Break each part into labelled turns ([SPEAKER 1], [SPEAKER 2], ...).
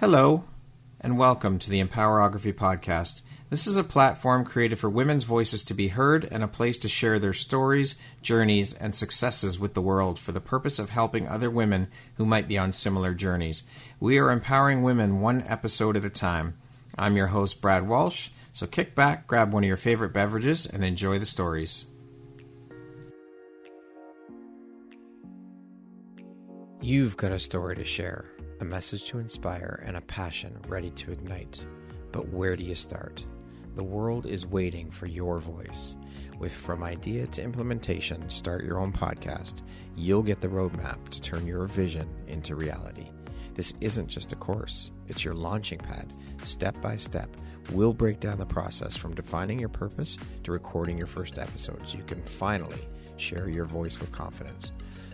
[SPEAKER 1] Hello, and welcome to the Empowerography Podcast. This is a platform created for women's voices to be heard and a place to share their stories, journeys, and successes with the world for the purpose of helping other women who might be on similar journeys. We are empowering women one episode at a time. I'm your host, Brad Walsh, so kick back, grab one of your favorite beverages, and enjoy the stories. You've got a story to share, a message to inspire, and a passion ready to ignite. But where do you start? The world is waiting for your voice. With From Idea to Implementation, Start Your Own Podcast, you'll get the roadmap to turn your vision into reality. This isn't just a course, it's your launching pad. Step by step, we'll break down the process from defining your purpose to recording your first episode so you can finally share your voice with confidence.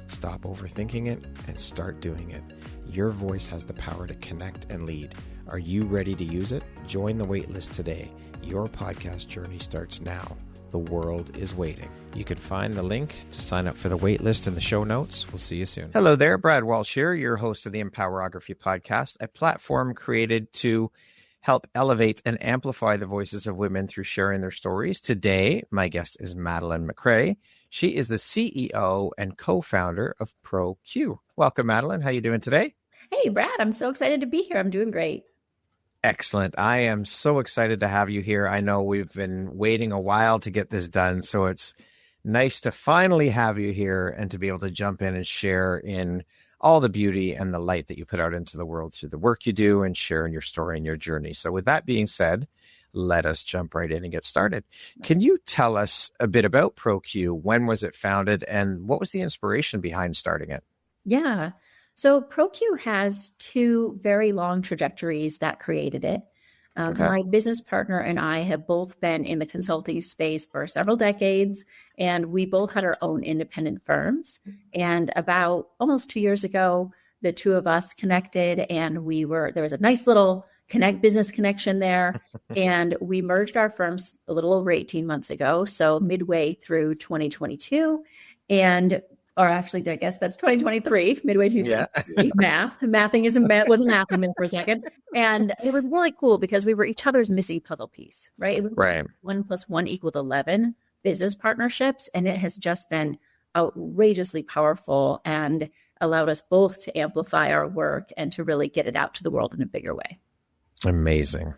[SPEAKER 1] Stop overthinking it and start doing it. Your voice has the power to connect and lead. Are you ready to use it? Join the waitlist today. Your podcast journey starts now. The world is waiting. You can find the link to sign up for the waitlist in the show notes. We'll see you soon. Hello there, Brad Walsh here, your host of the Empowerography Podcast, a platform created to help elevate and amplify the voices of women through sharing their stories. Today, my guest is Madeleine MacRae. She is the CEO and co-founder of ProQ. Welcome, Madeleine. How are you doing today?
[SPEAKER 2] Hey, Brad. I'm so excited to be here. I'm doing great.
[SPEAKER 1] Excellent. I am so excited to have you here. I know we've been waiting a while to get this done, so it's nice to finally have you here and to be able to jump in and share in all the beauty and the light that you put out into the world through the work you do and sharing your story and your journey. So with that being said, let us jump right in and get started. Can you tell us a bit about ProQ? When was it founded and what was the inspiration behind starting it?
[SPEAKER 2] Yeah. So ProQ has two very long trajectories that created it. My business partner and I have both been in the consulting space for several decades, and we both had our own independent firms. And about almost 2 years ago, the two of us connected, and there was a nice little business connection there. And we merged our firms a little over 18 months ago. So midway through 2022 or actually, I guess that's 2023, midway through math. Wasn't mathing for a second. And it was really cool because we were each other's missing puzzle piece, right? It was
[SPEAKER 1] right.
[SPEAKER 2] 1 + 1 = 11 business partnerships. And it has just been outrageously powerful and allowed us both to amplify our work and to really get it out to the world in a bigger way.
[SPEAKER 1] Amazing.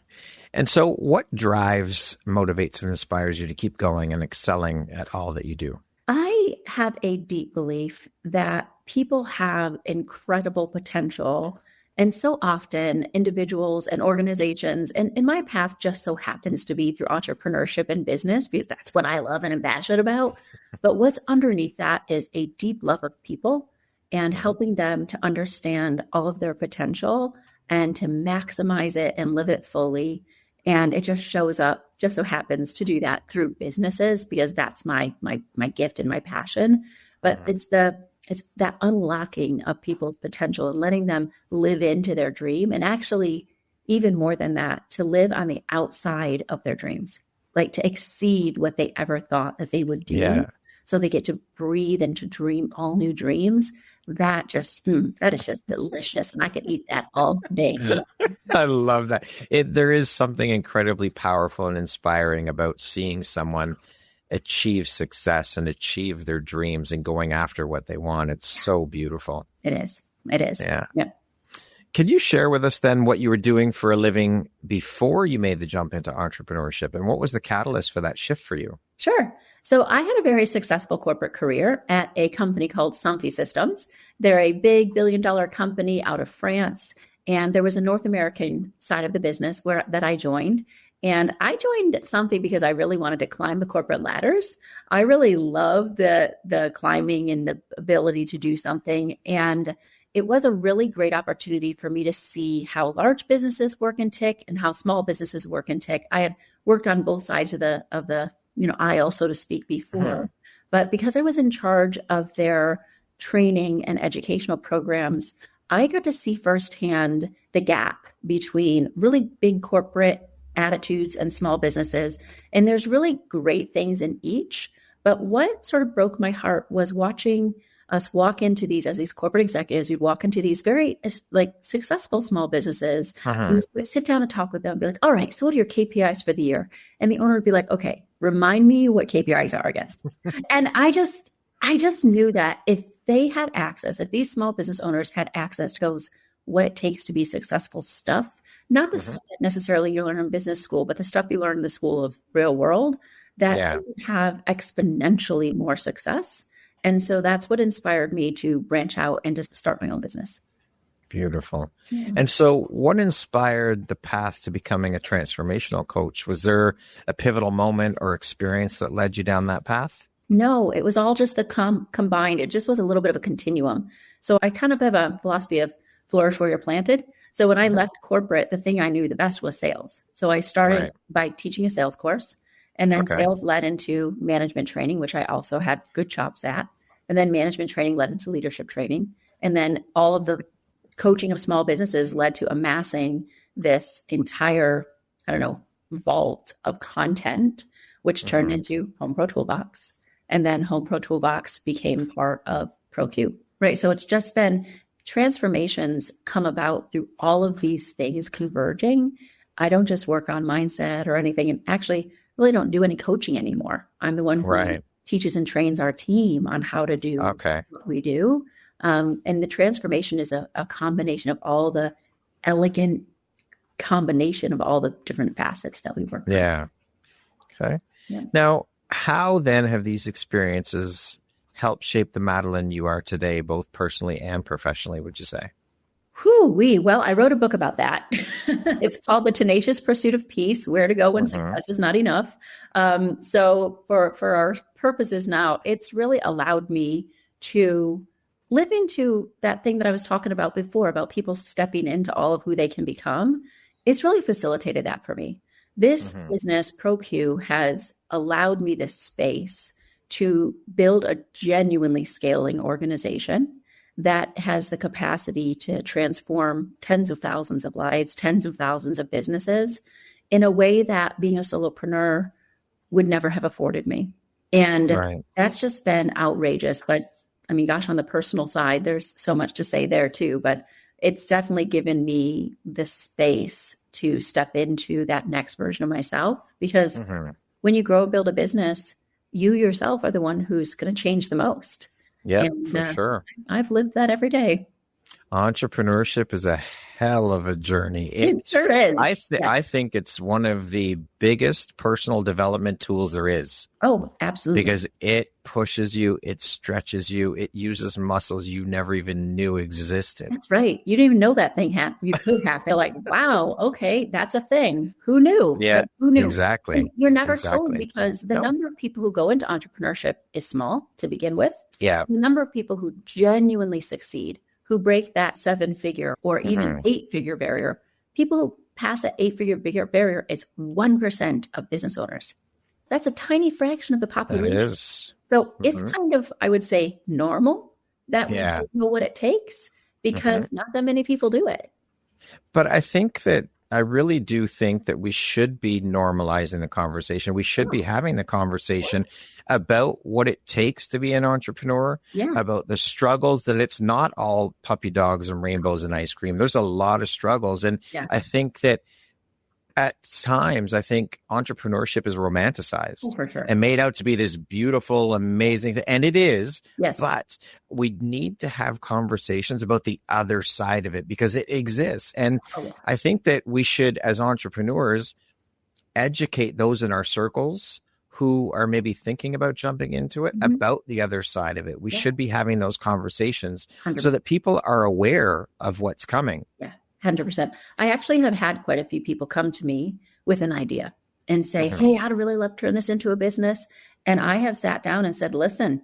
[SPEAKER 1] And so what drives, motivates, and inspires you to keep going and excelling at all that you do?
[SPEAKER 2] I have a deep belief that people have incredible potential. And so often individuals and organizations, and my path just so happens to be through entrepreneurship and business because that's what I love and am passionate about. But what's underneath that is a deep love of people and helping them to understand all of their potential and to maximize it and live it fully. And it just shows up, just so happens to do that through businesses because that's my gift and my passion. But it's that unlocking of people's potential and letting them live into their dream. And actually, even more than that, to live on the outside of their dreams, like to exceed what they ever thought that they would do. Yeah. So they get to breathe and to dream all new dreams. That is just delicious. And I could eat that all day.
[SPEAKER 1] I love that. There is something incredibly powerful and inspiring about seeing someone achieve success and achieve their dreams and going after what they want. It's so beautiful.
[SPEAKER 2] It is.
[SPEAKER 1] Yeah.
[SPEAKER 2] Yep.
[SPEAKER 1] Can you share with us then what you were doing for a living before you made the jump into entrepreneurship? And what was the catalyst for that shift for you?
[SPEAKER 2] Sure. So I had a very successful corporate career at a company called Somfy Systems. They're a big billion-dollar company out of France. And there was a North American side of the business that I joined. And I joined Somfy because I really wanted to climb the corporate ladders. I really love the climbing and the ability to do something. And it was a really great opportunity for me to see how large businesses work and tick and how small businesses work and tick. I had worked on both sides of the aisle, so to speak, before. But because I was in charge of their training and educational programs, I got to see firsthand the gap between really big corporate attitudes and small businesses. And there's really great things in each. But what sort of broke my heart was watching us walk into these, as these corporate executives, we'd walk into these very like successful small businesses, and we'd sit down and talk with them and be like, all right, so what are your KPIs for the year? And the owner would be like, okay, remind me what KPIs are again. And I just knew that if they had access, if these small business owners had access to those, what it takes to be successful stuff, not the stuff that necessarily you learn in business school, but the stuff you learn in the school of real world, that they would have exponentially more success. And so that's what inspired me to branch out and to start my own business.
[SPEAKER 1] Beautiful. Yeah. And so what inspired the path to becoming a transformational coach? Was there a pivotal moment or experience that led you down that path?
[SPEAKER 2] No, it was all just the combined. It just was a little bit of a continuum. So I kind of have a philosophy of flourish where you're planted. So when I left corporate, the thing I knew the best was sales. So I started by teaching a sales course, and then sales led into management training, which I also had good chops at. And then management training led into leadership training. And then all of the coaching of small businesses led to amassing this entire, vault of content, which turned into Home Pro Toolbox. And then Home Pro Toolbox became part of ProQ, right? So it's just been transformations come about through all of these things converging. I don't just work on mindset or anything, and actually really don't do any coaching anymore. I'm the one who teaches and trains our team on how to do what we do. And the transformation is a combination of all the elegant combination of all the different facets that we work with.
[SPEAKER 1] Yeah. Okay. Yeah. Now, how then have these experiences helped shape the Madeleine you are today, both personally and professionally, would you say?
[SPEAKER 2] Well, I wrote a book about that. It's called The Tenacious Pursuit of Peace, Where to Go When Success is Not Enough. So for our purposes now, it's really allowed me to live into that thing that I was talking about before, about people stepping into all of who they can become. It's really facilitated that for me. This business, ProQ, has allowed me this space to build a genuinely scaling organization that has the capacity to transform tens of thousands of lives, tens of thousands of businesses in a way that being a solopreneur would never have afforded me. And that's just been outrageous. But I mean, gosh, on the personal side, there's so much to say there too, but it's definitely given me the space to step into that next version of myself, because when you grow and build a business, you yourself are the one who's going to change the most.
[SPEAKER 1] Yeah, for sure.
[SPEAKER 2] I've lived that every day.
[SPEAKER 1] Entrepreneurship is a hell of a journey.
[SPEAKER 2] It sure is.
[SPEAKER 1] I think it's one of the biggest personal development tools there is.
[SPEAKER 2] Oh, absolutely.
[SPEAKER 1] Because it pushes you, it stretches you, it uses muscles you never even knew existed.
[SPEAKER 2] That's right. You didn't even know that thing happened. You could have. You're like, wow, okay, that's a thing. Who knew?
[SPEAKER 1] Yeah,
[SPEAKER 2] who knew?
[SPEAKER 1] Exactly.
[SPEAKER 2] And you're never told, because the number of people who go into entrepreneurship is small to begin with.
[SPEAKER 1] Yeah.
[SPEAKER 2] The number of people who genuinely succeed, who break that 7-figure or even 8-figure barrier, people who pass that 8-figure barrier is 1% of business owners. That's a tiny fraction of the population.
[SPEAKER 1] That is.
[SPEAKER 2] So it's kind of, I would say, normal that we don't know what it takes, because not that many people do it.
[SPEAKER 1] But I really do think that we should be normalizing the conversation. We should be having the conversation about what it takes to be an entrepreneur, about the struggles, that it's not all puppy dogs and rainbows and ice cream. There's a lot of struggles. And I think that at times, entrepreneurship is romanticized and made out to be this beautiful, amazing thing. And it is, but we need to have conversations about the other side of it, because it exists. And I think that we should, as entrepreneurs, educate those in our circles who are maybe thinking about jumping into it about the other side of it. We should be having those conversations 100%. So that people are aware of what's coming.
[SPEAKER 2] Yeah. 100%. I actually have had quite a few people come to me with an idea and say, hey, I'd really love to turn this into a business. And I have sat down and said, listen,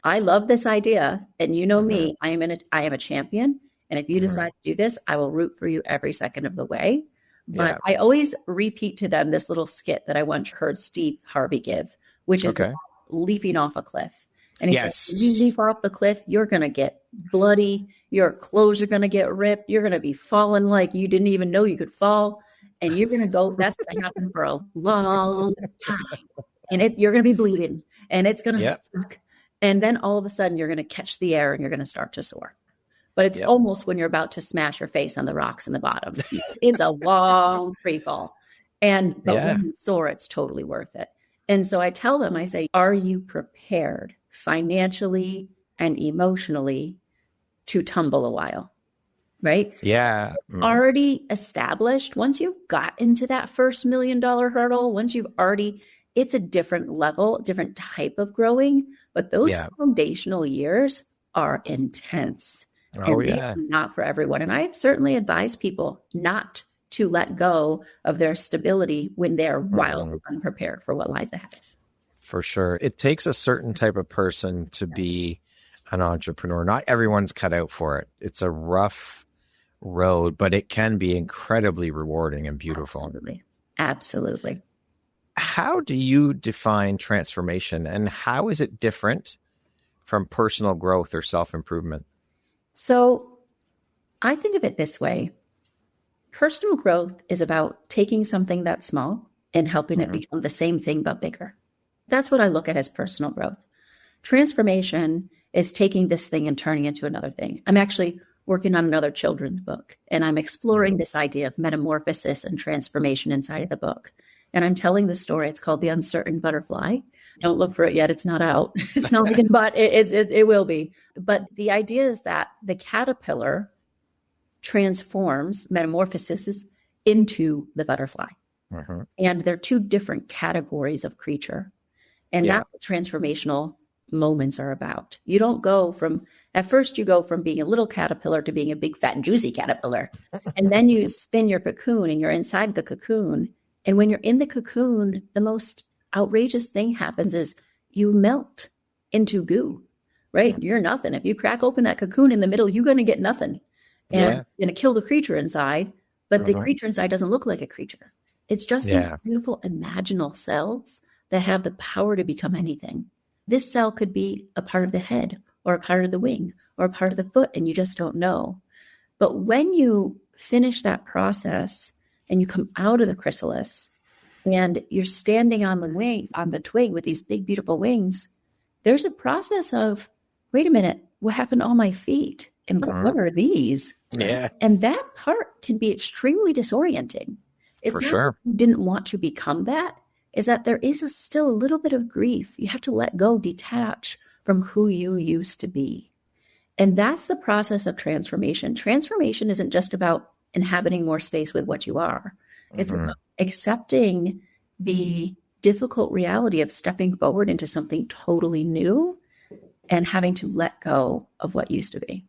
[SPEAKER 2] I love this idea. And you know me, I am a champion. And if you decide to do this, I will root for you every second of the way. But I always repeat to them this little skit that I once heard Steve Harvey give, which is leaping off a cliff. And if you leap off the cliff, you're going to get bloody. Your clothes are going to get ripped. You're going to be falling like you didn't even know you could fall. And you're going to go, that's going to happen for a long time. And you're going to be bleeding, and it's going to suck. And then all of a sudden you're going to catch the air and you're going to start to soar. But it's almost when you're about to smash your face on the rocks in the bottom. It's a long free fall. But when you soar, it's totally worth it. And so I tell them, I say, are you prepared financially and emotionally to tumble a while? Right?
[SPEAKER 1] Yeah.
[SPEAKER 2] Already established. Once you've got into that first $1 million hurdle, it's a different level, different type of growing. But those foundational years are intense.
[SPEAKER 1] Oh,
[SPEAKER 2] and not for everyone. And I've certainly advised people not to let go of their stability when they're wildly unprepared for what lies ahead.
[SPEAKER 1] For sure. It takes a certain type of person to be an entrepreneur. Not everyone's cut out for it. It's a rough road, but it can be incredibly rewarding and beautiful.
[SPEAKER 2] Absolutely.
[SPEAKER 1] How do you define transformation, and how is it different from personal growth or self-improvement?
[SPEAKER 2] So I think of it this way. Personal growth is about taking something that's small and helping it become the same thing, but bigger. That's what I look at as personal growth. Transformation is taking this thing and turning it into another thing. I'm actually working on another children's book, and I'm exploring this idea of metamorphosis and transformation inside of the book. And I'm telling the story. It's called The Uncertain Butterfly. Don't look for it yet. It's not out. It's not, but it will be. But the idea is that the caterpillar transforms, metamorphoses into the butterfly. And they're two different categories of creature. And that's what transformational moments are about. You don't go from, at first you go from being a little caterpillar to being a big, fat, juicy caterpillar. And then you spin your cocoon and you're inside the cocoon. And when you're in the cocoon, the most outrageous thing happens is you melt into goo, right? You're nothing. If you crack open that cocoon in the middle, you're going to get nothing. And you're going to kill the creature inside, but the creature inside doesn't look like a creature. It's just these beautiful imaginal cells that have the power to become anything. This cell could be a part of the head or a part of the wing or a part of the foot, and you just don't know. But when you finish that process and you come out of the chrysalis and you're standing on the wing, on the twig with these big, beautiful wings, there's a process of, wait a minute, what happened to all my feet? And what are these?
[SPEAKER 1] Yeah.
[SPEAKER 2] And that part can be extremely disorienting. It's
[SPEAKER 1] For
[SPEAKER 2] not
[SPEAKER 1] sure.
[SPEAKER 2] that you didn't want to become that, is that there is still a little bit of grief. You have to let go, detach from who you used to be. And that's the process of transformation. Transformation isn't just about inhabiting more space with what you are. It's about accepting the difficult reality of stepping forward into something totally new and having to let go of what used to be.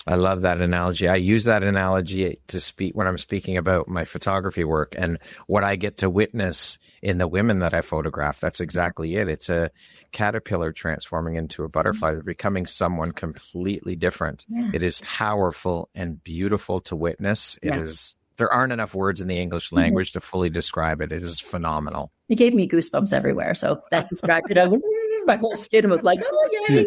[SPEAKER 1] I love that analogy. I use that analogy to speak when I'm speaking about my photography work and what I get to witness in the women that I photograph. That's exactly it. It's a caterpillar transforming into a butterfly, becoming someone completely different. Yeah. It is powerful and beautiful to witness. It is. There aren't enough words in the English language to fully describe it. It is phenomenal.
[SPEAKER 2] It gave me goosebumps everywhere. So that described it. My whole skin was like, oh, yay,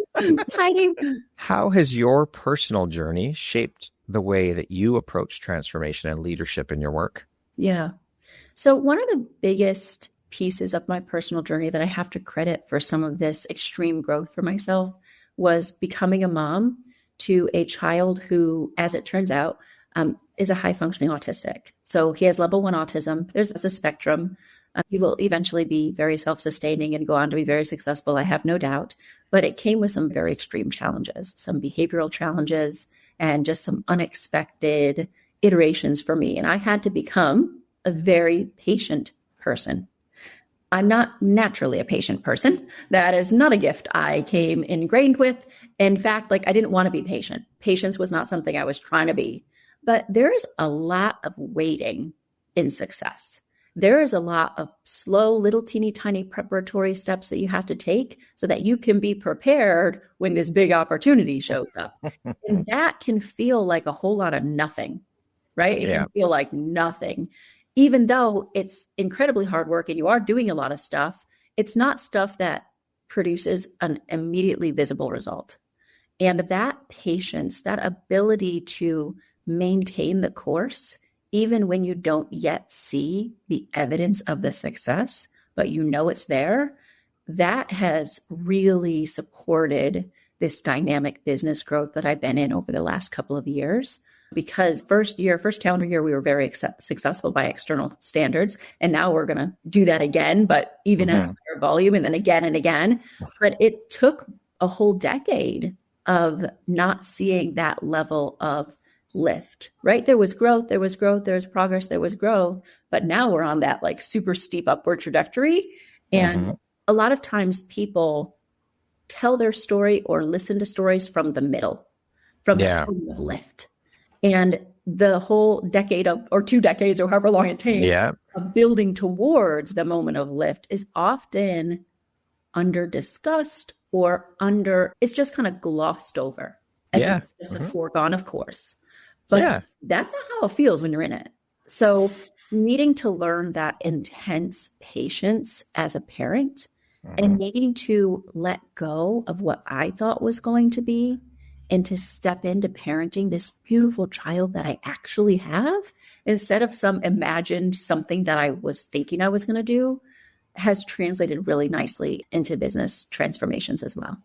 [SPEAKER 2] fighting.
[SPEAKER 1] How has your personal journey shaped the way that you approach transformation and leadership in your work?
[SPEAKER 2] Yeah. So one of the biggest pieces of my personal journey that I have to credit for some of this extreme growth for myself was becoming a mom to a child who, as it turns out, is a high-functioning autistic. So he has level 1 autism. There's a spectrum. He will eventually be very self-sustaining and go on to be very successful, I have no doubt. But it came with some very extreme challenges, some behavioral challenges, and just some unexpected iterations for me. And I had to become a very patient person. I'm not naturally a patient person. That is not a gift I came ingrained with. In fact, I didn't want to be patient. Patience was not something I was trying to be. But there's a lot of waiting in success. There is a lot of slow, little teeny tiny preparatory steps that you have to take so that you can be prepared when this big opportunity shows up. And that can feel like a whole lot of nothing, right? It can feel like nothing. Even though it's incredibly hard work and you are doing a lot of stuff, it's not stuff that produces an immediately visible result. And that patience, that ability to maintain the course, even when you don't yet see the evidence of the success, but you know it's there, that has really supported this dynamic business growth that I've been in over the last couple of years. Because first calendar year, we were very successful by external standards. And now we're going to do that again, but even at a higher volume, and then again and again. But it took a whole decade of not seeing that level of lift, right? There was growth, there was progress, there was growth. But now we're on that like super steep upward trajectory. And a lot of times people tell their story or listen to stories from the middle, from the point of lift. And the whole decade or 2 decades or however long it takes of building towards the moment of lift is often under discussed or it's just kind of glossed over. It's just a foregone, of course. But that's not how it feels when you're in it. So needing to learn that intense patience as a parent and needing to let go of what I thought was going to be and to step into parenting this beautiful child that I actually have instead of some imagined something that I was thinking I was going to do has translated really nicely into business transformations as well.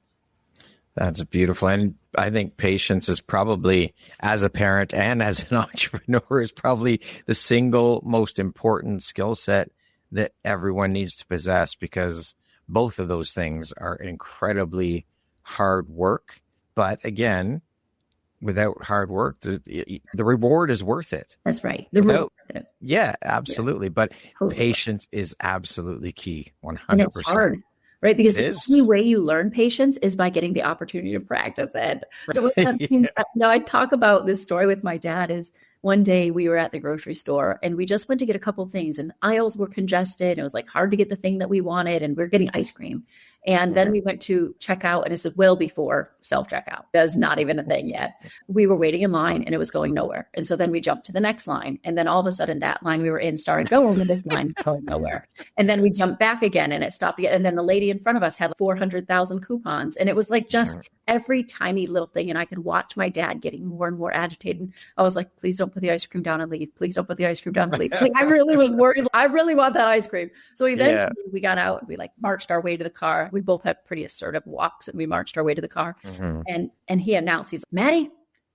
[SPEAKER 1] That's beautiful. And I think patience is probably, as a parent and as an entrepreneur, is probably the single most important skill set that everyone needs to possess, because both of those things are incredibly hard work. But again, without hard work, the reward is worth it.
[SPEAKER 2] That's right.
[SPEAKER 1] Yeah, absolutely. But patience is absolutely key, 100%.
[SPEAKER 2] And it's hard, right? Because the only way you learn patience is by getting the opportunity to practice it. So I talk about this story with my dad is one day we were at the grocery store and we just went to get a couple of things and aisles were congested. It was like hard to get the thing that we wanted and we were getting ice cream. And then we went to check out and this is well before self-checkout. That's not even a thing yet. We were waiting in line and it was going nowhere. And so then we jumped to the next line. And then all of a sudden that line we were in started going and this line going nowhere. And then we jumped back again and it stopped again. And then the lady in front of us had 400,000 coupons. And it was like just every tiny little thing. And I could watch my dad getting more and more agitated. I was like, please don't put the ice cream down and leave. Please don't put the ice cream down and leave. Like, I really was worried. I really want that ice cream. So eventually we got out and we like marched our way to the car. We both had pretty assertive walks and we marched our way to the car. And he announced, he's like, Maddie,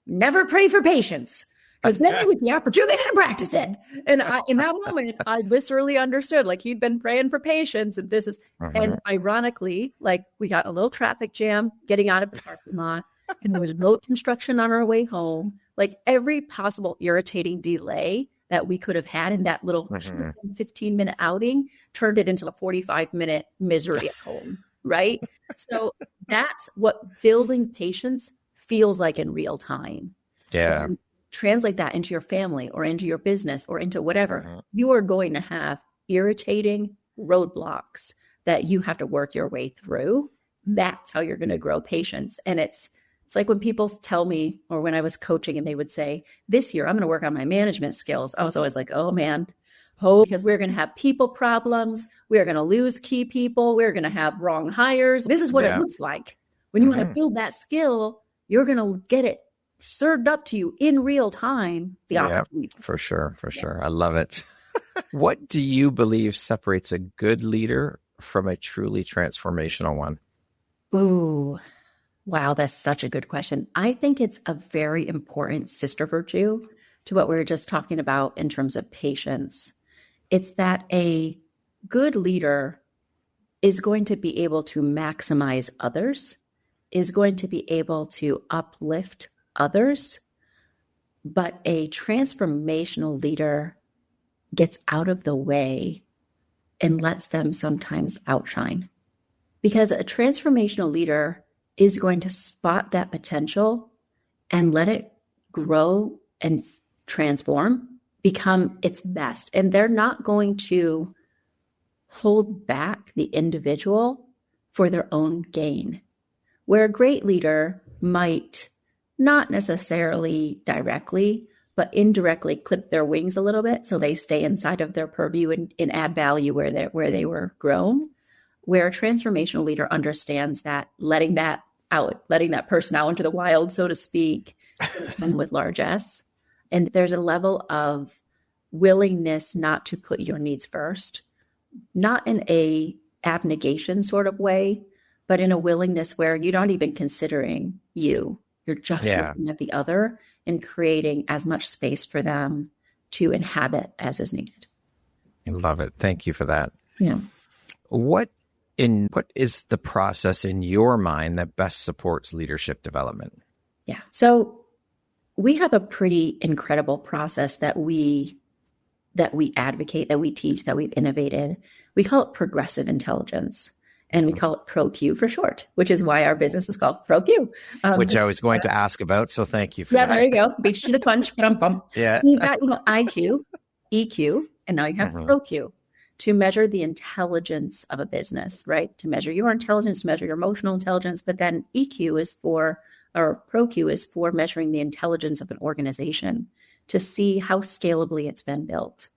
[SPEAKER 2] never pray for patience. Because then with the opportunity to practice it. And in that moment, I viscerally understood, like he'd been praying for patience and this is, and ironically, like we got a little traffic jam getting out of the parking lot and there was road construction on our way home. Like every possible irritating delay that we could have had in that little 15-minute outing turned it into a 45-minute misery at home, right? So that's what building patience feels like in real time.
[SPEAKER 1] Yeah.
[SPEAKER 2] And translate that into your family or into your business or into whatever. You are going to have irritating roadblocks that you have to work your way through. That's how you're going to grow patience. And it's like when people tell me, or when I was coaching and they would say, this year, I'm going to work on my management skills. I was always like, oh man, because we're going to have people problems. We're going to lose key people. We're going to have wrong hires. This is what it looks like. When you want to build that skill, you're going to get it served up to you in real time. The opportunity.
[SPEAKER 1] For sure. I love it. What do you believe separates a good leader from a truly transformational one?
[SPEAKER 2] Ooh, wow. That's such a good question. I think it's a very important sister virtue to what we were just talking about in terms of patience. It's that a good leader is going to be able to maximize others, is going to be able to uplift others, but a transformational leader gets out of the way and lets them sometimes outshine. Because a transformational leader is going to spot that potential and let it grow and transform, become its best. And they're not going to hold back the individual for their own gain. Where a great leader might not necessarily directly, but indirectly clip their wings a little bit so they stay inside of their purview and add value where they were grown. Where a transformational leader understands that letting that person out into the wild, so to speak, with large S. And there's a level of willingness not to put your needs first, not in a abnegation sort of way, but in a willingness where you're not even considering you. You're just looking at the other and creating as much space for them to inhabit as is needed.
[SPEAKER 1] I love it. Thank you for that.
[SPEAKER 2] Yeah.
[SPEAKER 1] What is the process in your mind that best supports leadership development?
[SPEAKER 2] Yeah. So we have a pretty incredible process that we advocate, that we teach, that we've innovated. We call it progressive intelligence, and we call it ProQ for short, which is why our business is called ProQ.
[SPEAKER 1] Which I was going to ask about, so thank you for that.
[SPEAKER 2] Yeah, there you go. Beat you to the punch.
[SPEAKER 1] Yeah.
[SPEAKER 2] So you've got IQ, EQ, and now you have ProQ to measure the intelligence of a business, right? To measure your intelligence, to measure your emotional intelligence, but then ProQ is for measuring the intelligence of an organization to see how scalably it's been built.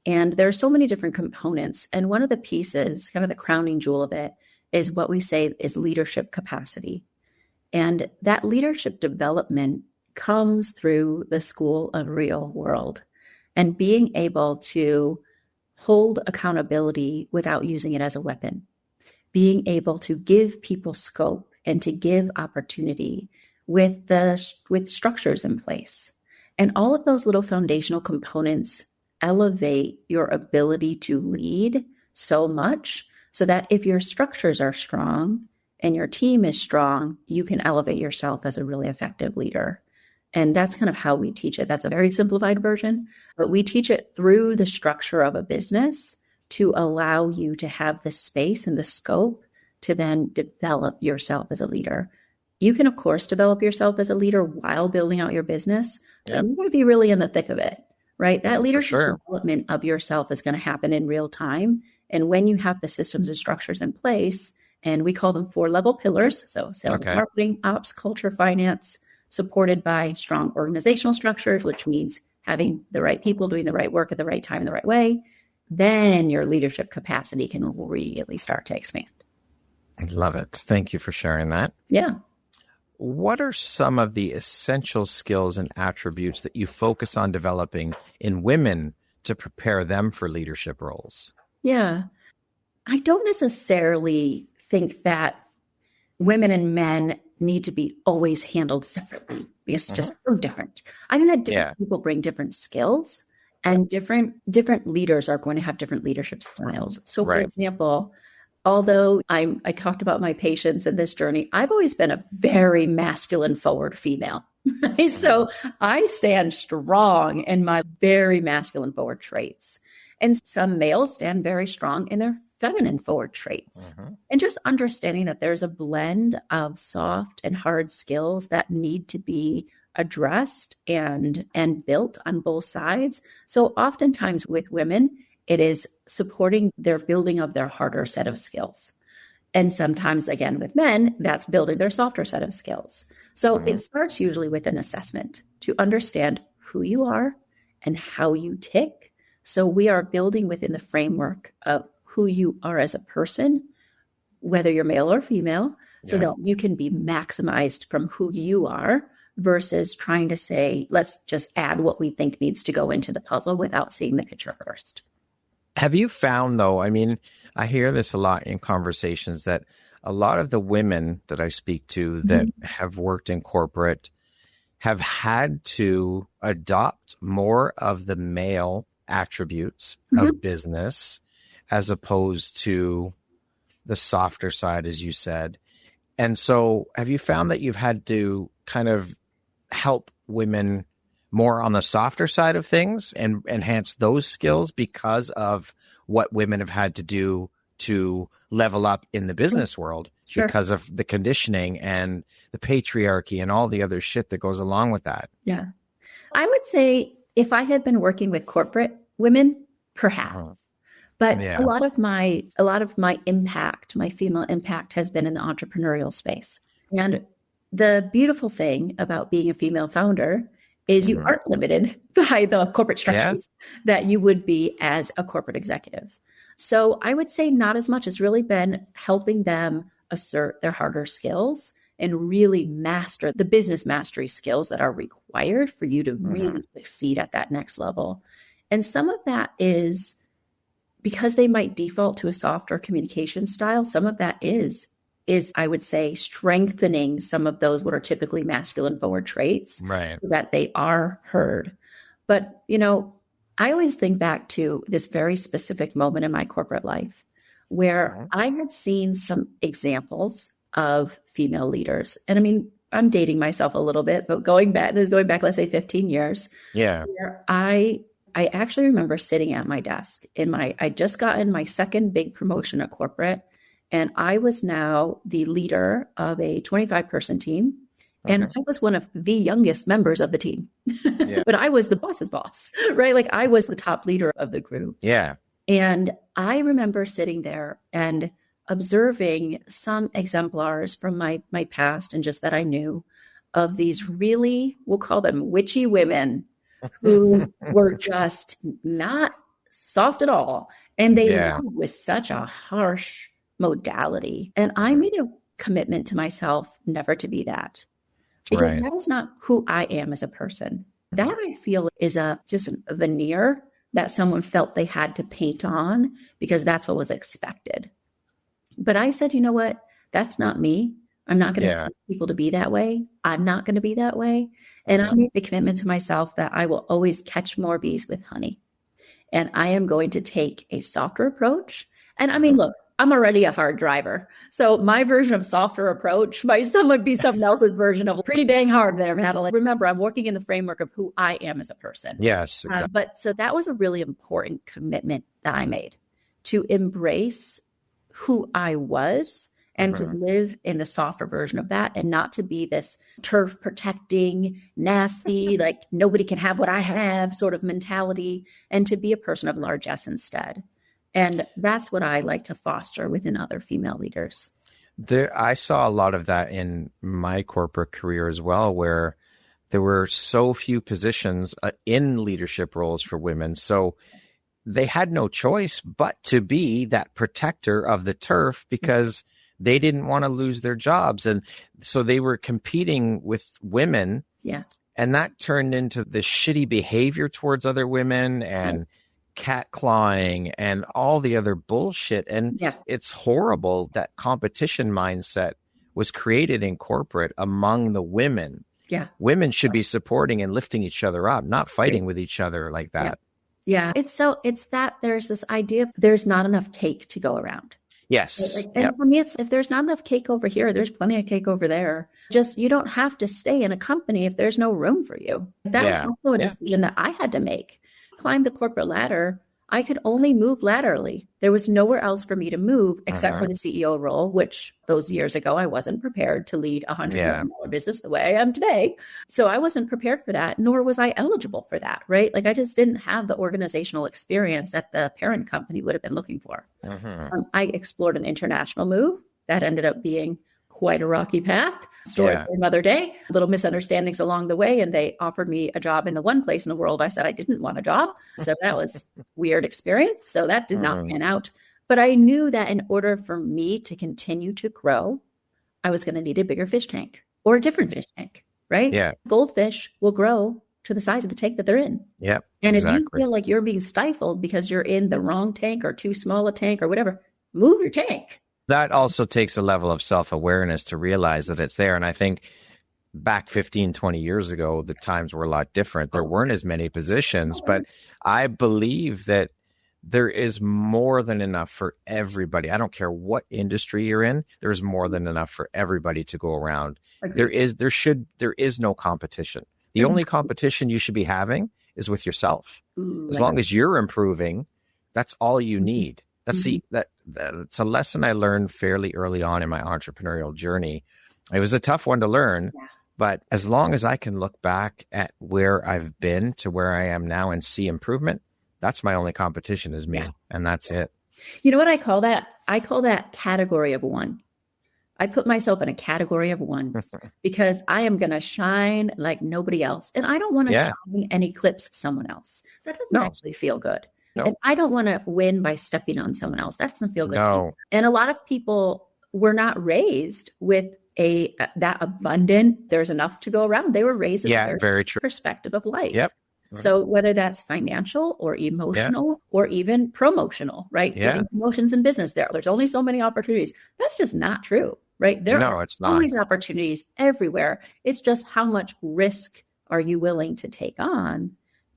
[SPEAKER 2] And there are so many different components. And one of the pieces, kind of the crowning jewel of it, is what we say is leadership capacity. And that leadership development comes through the school of real world and being able to hold accountability without using it as a weapon, being able to give people scope and to give opportunity with structures in place. And all of those little foundational components elevate your ability to lead so much so that if your structures are strong and your team is strong, you can elevate yourself as a really effective leader. And that's kind of how we teach it. That's a very simplified version, but we teach it through the structure of a business to allow you to have the space and the scope to then develop yourself as a leader. You can, of course, develop yourself as a leader while building out your business. But you want to be really in the thick of it, right? That leadership development of yourself is going to happen in real time. And when you have the systems and structures in place, and we call them 4-level pillars, so sales, and marketing, ops, culture, finance, supported by strong organizational structures, which means having the right people doing the right work at the right time in the right way, then your leadership capacity can really start to expand.
[SPEAKER 1] I love it. Thank you for sharing that.
[SPEAKER 2] Yeah.
[SPEAKER 1] What are some of the essential skills and attributes that you focus on developing in women to prepare them for leadership roles?
[SPEAKER 2] Yeah. I don't necessarily think that women and men need to be always handled separately because it's just so different. I think that different people bring different skills, and different leaders are going to have different leadership styles. So for example, although I talked about my patience in this journey, I've always been a very masculine forward female. Right? So I stand strong in my very masculine forward traits. And some males stand very strong in their feminine forward traits. And just understanding that there's a blend of soft and hard skills that need to be addressed and built on both sides. So oftentimes with women, it is supporting their building of their harder set of skills. And sometimes, again, with men, that's building their softer set of skills. So it starts usually with an assessment to understand who you are and how you tick. So we are building within the framework of who you are as a person, whether you're male or female, so that you can be maximized from who you are versus trying to say, let's just add what we think needs to go into the puzzle without seeing the picture first.
[SPEAKER 1] Have you found, though, I mean, I hear this a lot in conversations, that a lot of the women that I speak to that have worked in corporate have had to adopt more of the male attributes of business as opposed to the softer side, as you said. And so have you found that you've had to kind of help women more on the softer side of things and enhance those skills because of what women have had to do to level up in the business world because of the conditioning and the patriarchy and all the other shit that goes along with that?
[SPEAKER 2] Yeah. I would say if I had been working with corporate women, perhaps. But a lot of my impact, my female impact, has been in the entrepreneurial space. And the beautiful thing about being a female founder is you aren't limited by the corporate structures that you would be as a corporate executive. So I would say not as much. It's really been helping them assert their harder skills and really master the business mastery skills that are required for you to really succeed at that next level. And some of that is because they might default to a softer communication style, some of that is I would say strengthening some of those what are typically masculine forward traits,
[SPEAKER 1] Right.
[SPEAKER 2] so that they are heard. But, I always think back to this very specific moment in my corporate life where I had seen some examples of female leaders. And I mean, I'm dating myself a little bit, but going back, let's say 15 years.
[SPEAKER 1] Yeah.
[SPEAKER 2] Where I actually remember sitting at my desk I just gotten my second big promotion at corporate. And I was now the leader of a 25-person team. And I was one of the youngest members of the team, but I was the boss's boss, right? Like I was the top leader of the group.
[SPEAKER 1] Yeah.
[SPEAKER 2] And I remember sitting there and observing some exemplars from my past and just that I knew of these really, we'll call them witchy women who were just not soft at all. And they led with such a harsh modality. And I made a commitment to myself never to be that. Because that is not who I am as a person. That I feel is just a veneer that someone felt they had to paint on because that's what was expected. But I said, you know what? That's not me. I'm not going to tell people to be that way. I'm not going to be that way. And I made the commitment to myself that I will always catch more bees with honey. And I am going to take a softer approach. And I mean, look, I'm already a hard driver. So my version of softer approach might somewhat be someone else's version of pretty bang hard there, Madeleine. Remember, I'm working in the framework of who I am as a person.
[SPEAKER 1] Yes, exactly.
[SPEAKER 2] But so that was a really important commitment that I made to embrace who I was and to live in the softer version of that and not to be this turf protecting, nasty, like nobody can have what I have sort of mentality, and to be a person of largesse instead. And that's what I like to foster within other female leaders.
[SPEAKER 1] I saw a lot of that in my corporate career as well, where there were so few positions in leadership roles for women. So they had no choice but to be that protector of the turf because they didn't want to lose their jobs. And so they were competing with women.
[SPEAKER 2] Yeah.
[SPEAKER 1] And that turned into this shitty behavior towards other women and cat clawing and all the other bullshit. And it's horrible that competition mindset was created in corporate among the women.
[SPEAKER 2] Yeah.
[SPEAKER 1] Women should be supporting and lifting each other up, not fighting with each other like that.
[SPEAKER 2] Yeah. It's that there's this idea of there's not enough cake to go around.
[SPEAKER 1] Yes.
[SPEAKER 2] And for me, it's if there's not enough cake over here, there's plenty of cake over there. Just, you don't have to stay in a company if there's no room for you. That was also a decision that I had to make. Climb the corporate ladder, I could only move laterally. There was nowhere else for me to move except for the CEO role, which those years ago, I wasn't prepared to lead a $100 million business the way I am today. So I wasn't prepared for that, nor was I eligible for that, right? Like I just didn't have the organizational experience that the parent company would have been looking for. I explored an international move that ended up being quite a rocky path. Story for another day. Little misunderstandings along the way, and they offered me a job in the one place in the world I said I didn't want a job. So that was weird experience. So that did not pan out. But I knew that in order for me to continue to grow, I was going to need a bigger fish tank or a different fish tank, right?
[SPEAKER 1] Yeah.
[SPEAKER 2] Goldfish will grow to the size of the tank that they're in.
[SPEAKER 1] Yep.
[SPEAKER 2] And if you feel like you're being stifled because you're in the wrong tank or too small a tank or whatever, move your tank.
[SPEAKER 1] That also takes a level of self-awareness to realize that it's there. And I think back 15, 20 years ago, the times were a lot different. There weren't as many positions, but I believe that there is more than enough for everybody. I don't care what industry you're in. There's more than enough for everybody to go around. There is no competition. The only competition you should be having is with yourself. As long as you're improving, that's all you need. That's a lesson I learned fairly early on in my entrepreneurial journey. It was a tough one to learn, but as long as I can look back at where I've been to where I am now and see improvement, that's my only competition is me. And that's it.
[SPEAKER 2] You know what I call that? I call that category of one. I put myself in a category of one because I am going to shine like nobody else. And I don't want to shine and eclipse someone else. That doesn't actually feel good. No. And I don't want to win by stepping on someone else. That doesn't feel good. No. And a lot of people were not raised with that abundant, there's enough to go around. They were raised with a very true perspective of life.
[SPEAKER 1] Yep.
[SPEAKER 2] So whether that's financial or emotional or even promotional, right? Getting promotions in business, there's only so many opportunities. That's just not true, right? There are always opportunities everywhere. It's just how much risk are you willing to take on?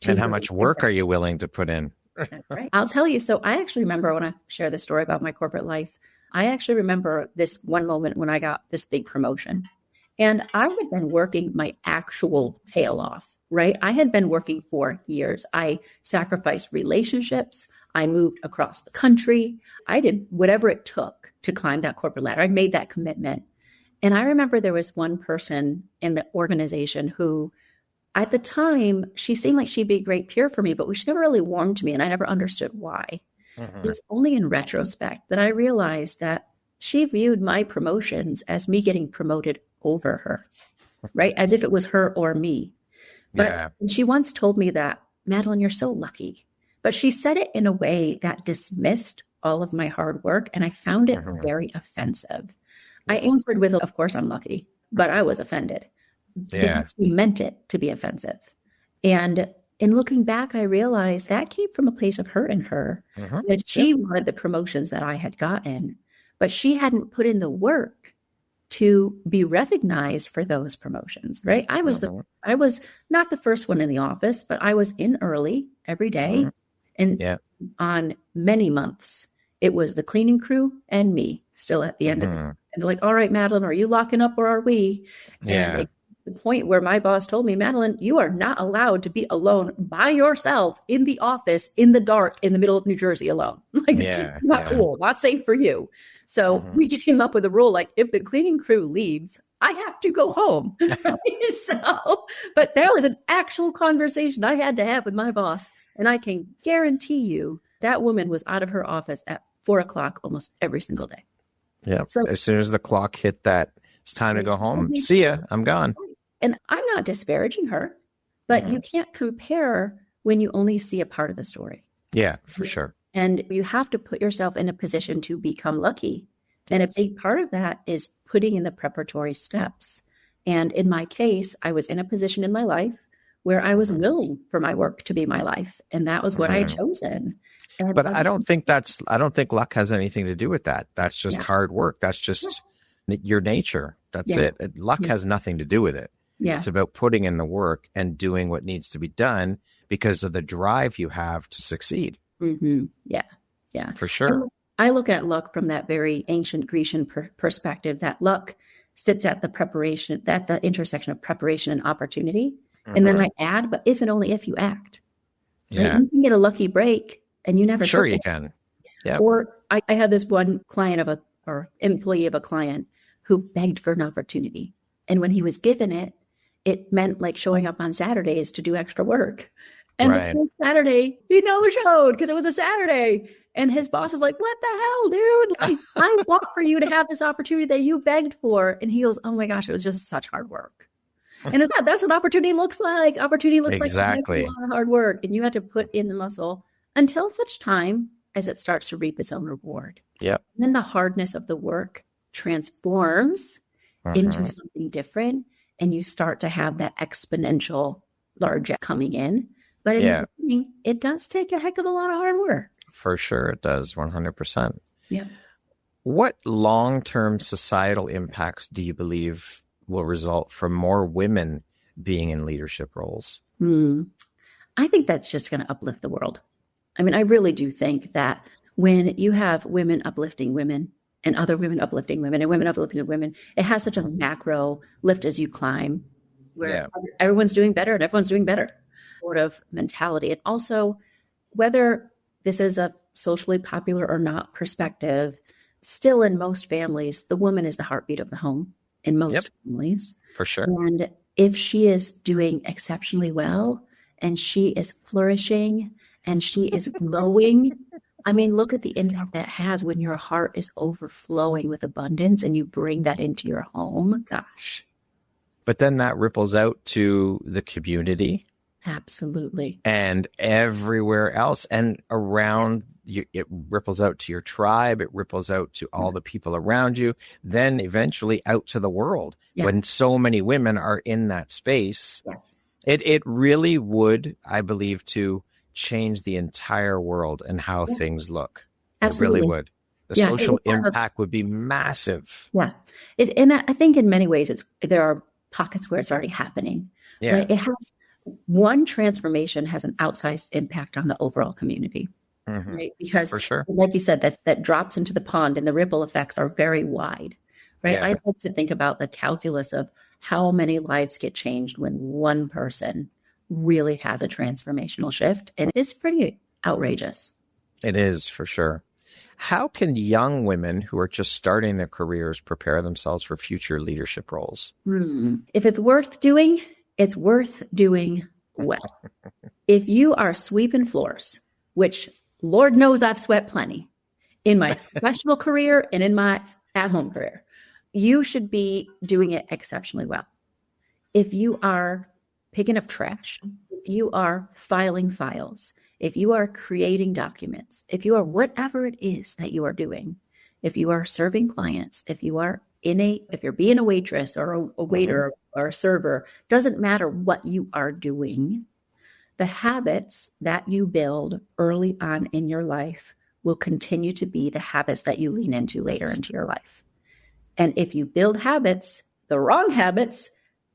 [SPEAKER 1] And how much work are you willing to put in?
[SPEAKER 2] That's right. I'll tell you. So I actually remember when I share this story about my corporate life, I actually remember this one moment when I got this big promotion. And I had been working my actual tail off, right? I had been working for years. I sacrificed relationships. I moved across the country. I did whatever it took to climb that corporate ladder. I made that commitment. And I remember there was one person in the organization who, at the time, she seemed like she'd be a great peer for me, but she never really warmed to me, and I never understood why. It was only in retrospect that I realized that she viewed my promotions as me getting promoted over her, right? As if it was her or me. But she once told me that, Madeleine, you're so lucky. But she said it in a way that dismissed all of my hard work, and I found it very offensive. I answered with, of course I'm lucky, but I was offended. Because she meant it to be offensive. And in looking back, I realized that came from a place of hurt in her, that she wanted the promotions that I had gotten, but she hadn't put in the work to be recognized for those promotions, right? I was not the first one in the office, but I was in early every day. And on many months, it was the cleaning crew and me still at the end of it. And they're like, all right, Madeleine, are you locking up or are we? And the point where my boss told me, Madeleine, you are not allowed to be alone by yourself in the office in the dark in the middle of New Jersey alone. Like, it's not cool, not safe for you. So we came up with a rule, like if the cleaning crew leaves, I have to go home. But there was an actual conversation I had to have with my boss. And I can guarantee you that woman was out of her office at 4:00 almost every single day.
[SPEAKER 1] Yeah. So as soon as the clock hit that, it's time to go home. See ya. I'm gone.
[SPEAKER 2] And I'm not disparaging her, but you can't compare when you only see a part of the story.
[SPEAKER 1] Yeah, for sure.
[SPEAKER 2] And you have to put yourself in a position to become lucky. And a big part of that is putting in the preparatory steps. And in my case, I was in a position in my life where I was willing for my work to be my life. And that was what I had chosen.
[SPEAKER 1] But I don't think luck has anything to do with that. That's just hard work. That's just your nature. That's it. Luck has nothing to do with it. Yeah. It's about putting in the work and doing what needs to be done because of the drive you have to succeed.
[SPEAKER 2] Yeah.
[SPEAKER 1] For sure.
[SPEAKER 2] I look at luck from that very ancient Grecian perspective, that luck sits at the intersection of preparation and opportunity. And then I add, but isn't only if you act. Yeah. Right? You can get a lucky break and you never.
[SPEAKER 1] Sure you can. Yeah.
[SPEAKER 2] Or I had this one client or employee of a client who begged for an opportunity. And when he was given it, it meant like showing up on Saturdays to do extra work. And the first Saturday, he no-showed because it was a Saturday. And his boss was like, what the hell, dude? I want for you to have this opportunity that you begged for. And he goes, oh my gosh, it was just such hard work. And that's what opportunity looks like. Opportunity looks like a lot of hard work. And you have to put in the muscle until such time as it starts to reap its own reward.
[SPEAKER 1] Yep.
[SPEAKER 2] And then the hardness of the work transforms into something different. And you start to have that exponential large coming in. But in the beginning, it does take a heck of a lot of hard work.
[SPEAKER 1] For sure it does, 100%.
[SPEAKER 2] Yeah.
[SPEAKER 1] What long-term societal impacts do you believe will result from more women being in leadership roles?
[SPEAKER 2] I think that's just going to uplift the world. I mean, I really do think that when you have women uplifting women and other women uplifting women and women uplifting women, it has such a macro lift as you climb where everyone's doing better and everyone's doing better sort of mentality. And also, whether this is a socially popular or not perspective, still in most families, the woman is the heartbeat of the home in most families.
[SPEAKER 1] For sure.
[SPEAKER 2] And if she is doing exceptionally well and she is flourishing and she is glowing, I mean, look at the impact that has when your heart is overflowing with abundance and you bring that into your home. Gosh.
[SPEAKER 1] But then that ripples out to the community.
[SPEAKER 2] Absolutely.
[SPEAKER 1] And everywhere else and around you, it ripples out to your tribe. It ripples out to all the people around you, then eventually out to the world. When so many women are in that space, It really would, I believe, to change the entire world and how things look.
[SPEAKER 2] Absolutely.
[SPEAKER 1] It really would. The social impact would be massive.
[SPEAKER 2] Yeah. And I think in many ways, there are pockets where it's already happening.
[SPEAKER 1] Yeah.
[SPEAKER 2] Right? It has one transformation has an outsized impact on the overall community.
[SPEAKER 1] Mm-hmm.
[SPEAKER 2] Right? Because,
[SPEAKER 1] for sure,
[SPEAKER 2] like you said, that drops into the pond and the ripple effects are very wide. Right?
[SPEAKER 1] Yeah.
[SPEAKER 2] I like to think about the calculus of how many lives get changed when one person really has a transformational shift. And it's pretty outrageous.
[SPEAKER 1] It is, for sure. How can young women who are just starting their careers prepare themselves for future leadership roles?
[SPEAKER 2] If it's worth doing, it's worth doing well. If you are sweeping floors, which Lord knows I've swept plenty in my professional career and in my at-home career, you should be doing it exceptionally well. If you are picking up trash, if you are filing files, if you are creating documents, if you are whatever it is that you are doing, if you are serving clients, if you're being a waitress or a waiter or a server, doesn't matter what you are doing, the habits that you build early on in your life will continue to be the habits that you lean into later into your life. And if you build habits, the wrong habits,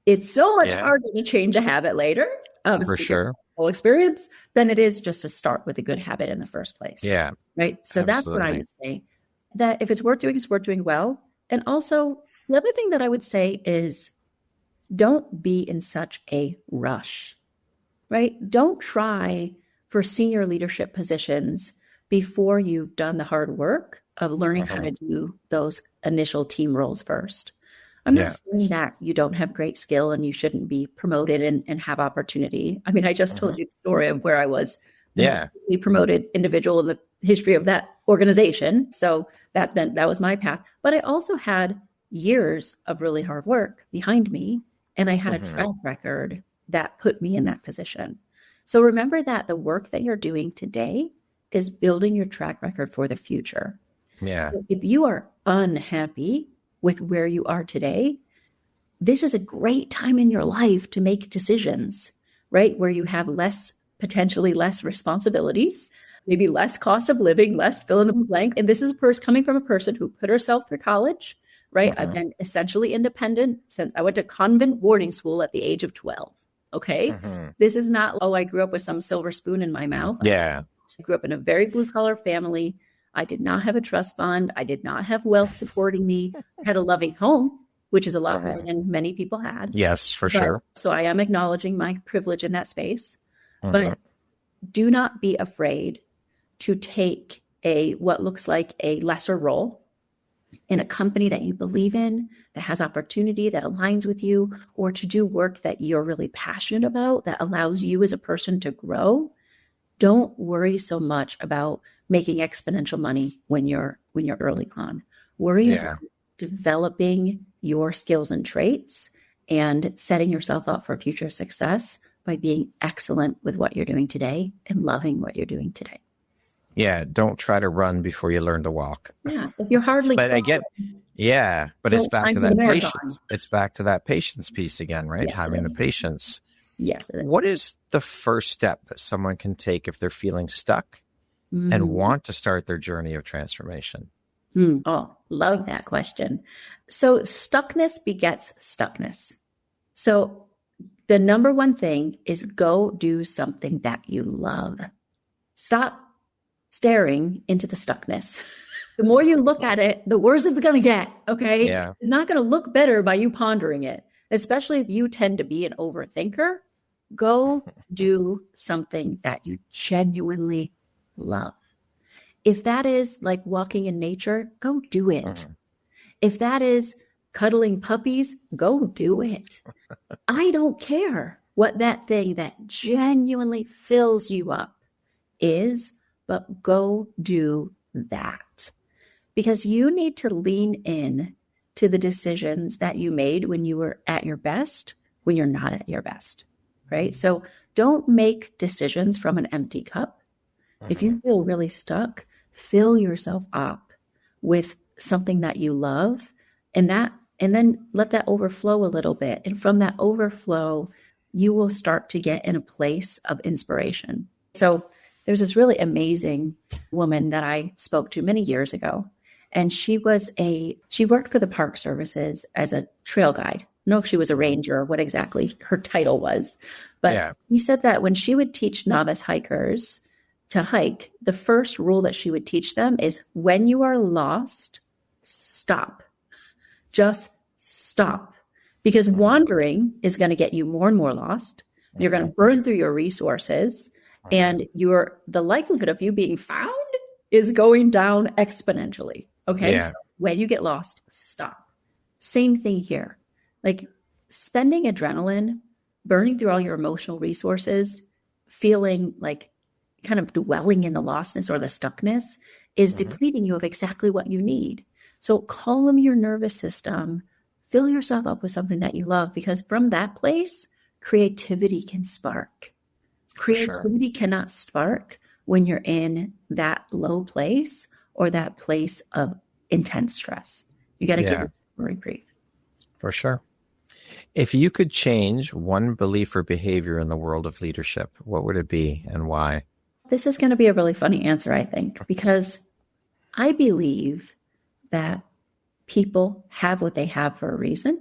[SPEAKER 2] it's so much harder to change a habit later.
[SPEAKER 1] For sure.
[SPEAKER 2] Whole experience than it is just to start with a good habit in the first place.
[SPEAKER 1] Yeah.
[SPEAKER 2] Right. So
[SPEAKER 1] Absolutely.
[SPEAKER 2] That's what I would say, that if it's worth doing well. And also the other thing that I would say is don't be in such a rush, right? Don't try for senior leadership positions before you've done the hard work of learning how to do those initial team roles first. I'm not saying that you don't have great skill and you shouldn't be promoted and have opportunity. I mean, I just told you the story of where I was the promoted individual in the history of that organization. So that meant that was my path. But I also had years of really hard work behind me, and I had a track record that put me in that position. So remember that the work that you're doing today is building your track record for the future.
[SPEAKER 1] Yeah.
[SPEAKER 2] So if you are unhappy with where you are today, this is a great time in your life to make decisions, right? Where you have potentially less responsibilities, maybe less cost of living, less fill in the blank. And this is coming from a person who put herself through college, right? I've been essentially independent since I went to convent boarding school at the age of 12. Okay. This is not, I grew up with some silver spoon in my mouth.
[SPEAKER 1] Yeah.
[SPEAKER 2] I grew up in a very blue collar family. I did not have a trust fund. I did not have wealth supporting me. I had a loving home, which is a lot more than many people had.
[SPEAKER 1] Yes, for sure.
[SPEAKER 2] So I am acknowledging my privilege in that space. But do not be afraid to take what looks like a lesser role in a company that you believe in, that has opportunity, that aligns with you, or to do work that you're really passionate about, that allows you as a person to grow. Don't worry so much about making exponential money when you're early on. Worry about developing your skills and traits and setting yourself up for future success by being excellent with what you're doing today and loving what you're doing today.
[SPEAKER 1] Yeah, don't try to run before you learn to walk.
[SPEAKER 2] Yeah, if you're hardly.
[SPEAKER 1] But it's back to that patience. It's back to that patience piece again, right?
[SPEAKER 2] Yes,
[SPEAKER 1] having the patience.
[SPEAKER 2] Yes.
[SPEAKER 1] What is the first step that someone can take if they're feeling stuck and want to start their journey of transformation?
[SPEAKER 2] Oh, love that question. So stuckness begets stuckness. So the number one thing is go do something that you love. Stop staring into the stuckness. The more you look at it, the worse it's going to get. Okay.
[SPEAKER 1] Yeah.
[SPEAKER 2] It's not going to look better by you pondering it, especially if you tend to be an overthinker. Go do something that you genuinely love. If that is like walking in nature, go do it. If that is cuddling puppies, go do it. I don't care what that thing that genuinely fills you up is, but go do that. Because you need to lean in to the decisions that you made when you were at your best, when you're not at your best, right? So don't make decisions from an empty cup. If you feel really stuck, fill yourself up with something that you love and then let that overflow a little bit. And from that overflow, you will start to get in a place of inspiration. So there's this really amazing woman that I spoke to many years ago. And she worked for the Park Services as a trail guide. I don't know if she was a ranger or what exactly her title was. But He said that when she would teach novice hikers to hike, the first rule that she would teach them is when you are lost, stop. Just stop. Because wandering is going to get you more and more lost. You're going to burn through your resources. And the likelihood of you being found is going down exponentially. Okay. So when you get lost, stop. Same thing here. Like spending adrenaline, burning through all your emotional resources, feeling like kind of dwelling in the lostness or the stuckness is depleting you of exactly what you need. So calm your nervous system, fill yourself up with something that you love, because from that place, creativity can spark. Creativity cannot spark when you're in that low place or that place of intense stress. You got to give it a reprieve.
[SPEAKER 1] For sure. If you could change one belief or behavior in the world of leadership, what would it be and why?
[SPEAKER 2] This is going to be a really funny answer, I think, because I believe that people have what they have for a reason.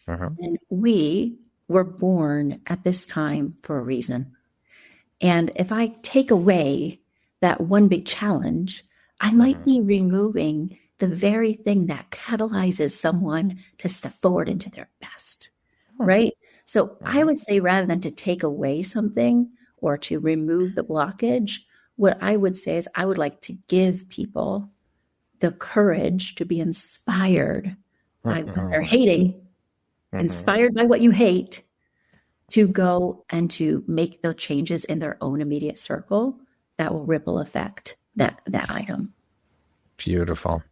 [SPEAKER 2] And we were born at this time for a reason. And if I take away that one big challenge, I might be removing the very thing that catalyzes someone to step forward into their best, right? So I would say rather than to take away something or to remove the blockage, what I would say is I would like to give people the courage to be inspired by what they're hating, inspired by what you hate, to go and to make the changes in their own immediate circle that will ripple affect that item.
[SPEAKER 1] Beautiful.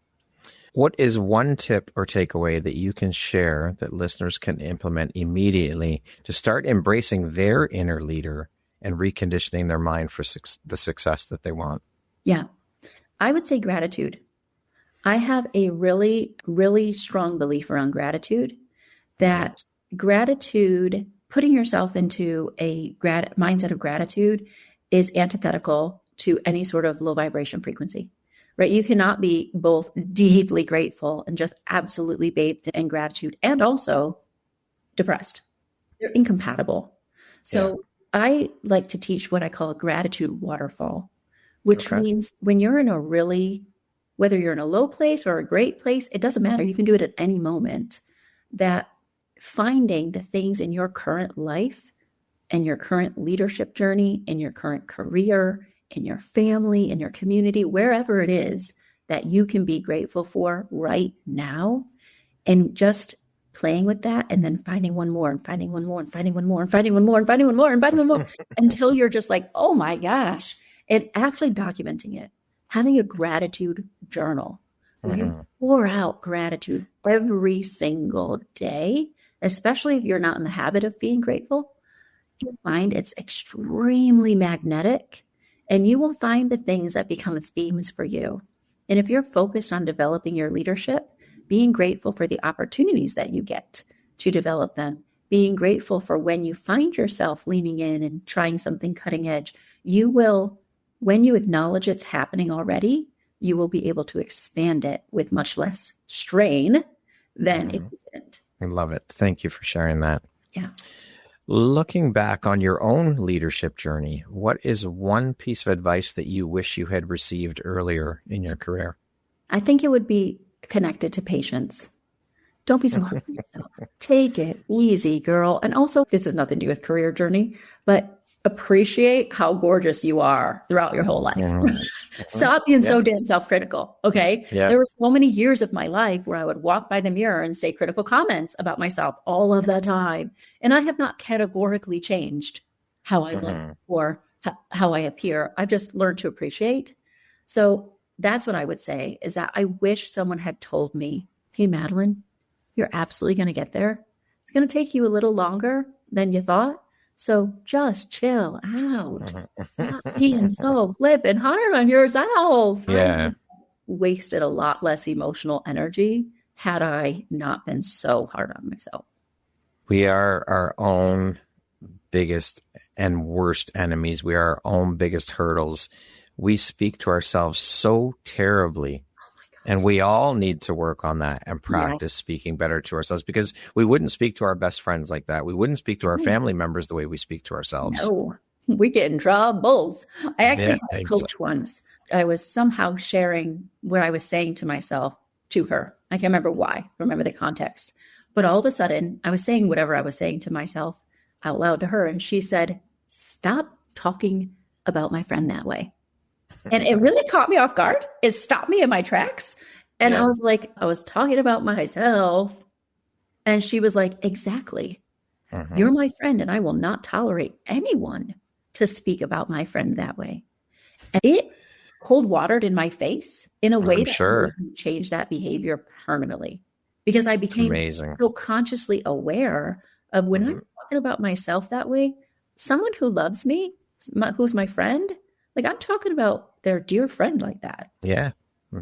[SPEAKER 1] What is one tip or takeaway that you can share that listeners can implement immediately to start embracing their inner leader and reconditioning their mind for the success that they want?
[SPEAKER 2] Yeah, I would say gratitude. I have a really, really strong belief around gratitude, that gratitude, putting yourself into a mindset of gratitude, is antithetical to any sort of low vibration frequency, right? You cannot be both deeply grateful and just absolutely bathed in gratitude and also depressed. They're incompatible. So I like to teach what I call a gratitude waterfall, which means when you're in whether you're in a low place or a great place, it doesn't matter. You can do it at any moment. That finding the things in your current life and your current leadership journey, in your current career, in your family, in your community, wherever it is that you can be grateful for right now, and just playing with that, and then finding one more and finding one more and finding one more and finding one more and finding one more and finding one more until you're just like, oh my gosh, and actually documenting it, having a gratitude journal where you pour out gratitude every single day, especially if you're not in the habit of being grateful. You'll find it's extremely magnetic, and you will find the things that become themes for you. And if you're focused on developing your leadership, being grateful for the opportunities that you get to develop them, being grateful for when you find yourself leaning in and trying something cutting edge, you will, when you acknowledge it's happening already, you will be able to expand it with much less strain than if you didn't.
[SPEAKER 1] I love it. Thank you for sharing that.
[SPEAKER 2] Yeah.
[SPEAKER 1] Looking back on your own leadership journey, what is one piece of advice that you wish you had received earlier in your career?
[SPEAKER 2] I think it would be connected to patience. Don't be so hard on yourself. Take it easy, girl. And also, this has nothing to do with career journey, but appreciate how gorgeous you are throughout your whole life. Stop being so damn self-critical. Okay. There were so many years of my life where I would walk by the mirror and say critical comments about myself all of the time. And I have not categorically changed how I look or how I appear. I've just learned to appreciate. So that's what I would say, is that I wish someone had told me, hey, Madeleine, you're absolutely going to get there. It's going to take you a little longer than you thought. So just chill out. Stop being so flippin' hard on yourself.
[SPEAKER 1] Yeah.
[SPEAKER 2] I wasted a lot less emotional energy had I not been so hard on myself.
[SPEAKER 1] We are our own biggest and worst enemies. We are our own biggest hurdles. We speak to ourselves so terribly. And we all need to work on that and practice speaking better to ourselves, because we wouldn't speak to our best friends like that. We wouldn't speak to our family members the way we speak to ourselves.
[SPEAKER 2] No, we get in troubles. I actually had a coach once. I was somehow sharing what I was saying to myself to her. I can't remember why, remember the context. But all of a sudden, I was saying whatever I was saying to myself out loud to her. And she said, "Stop talking about my friend that way." And it really caught me off guard. It stopped me in my tracks. And I was like, I was talking about myself. And she was like, exactly. You're my friend, and I will not tolerate anyone to speak about my friend that way. And it cold watered in my face in a way that changed that behavior permanently, because I became so consciously aware of when I'm talking about myself that way, someone who loves me, who's my friend, like I'm talking about their dear friend like that.
[SPEAKER 1] Yeah.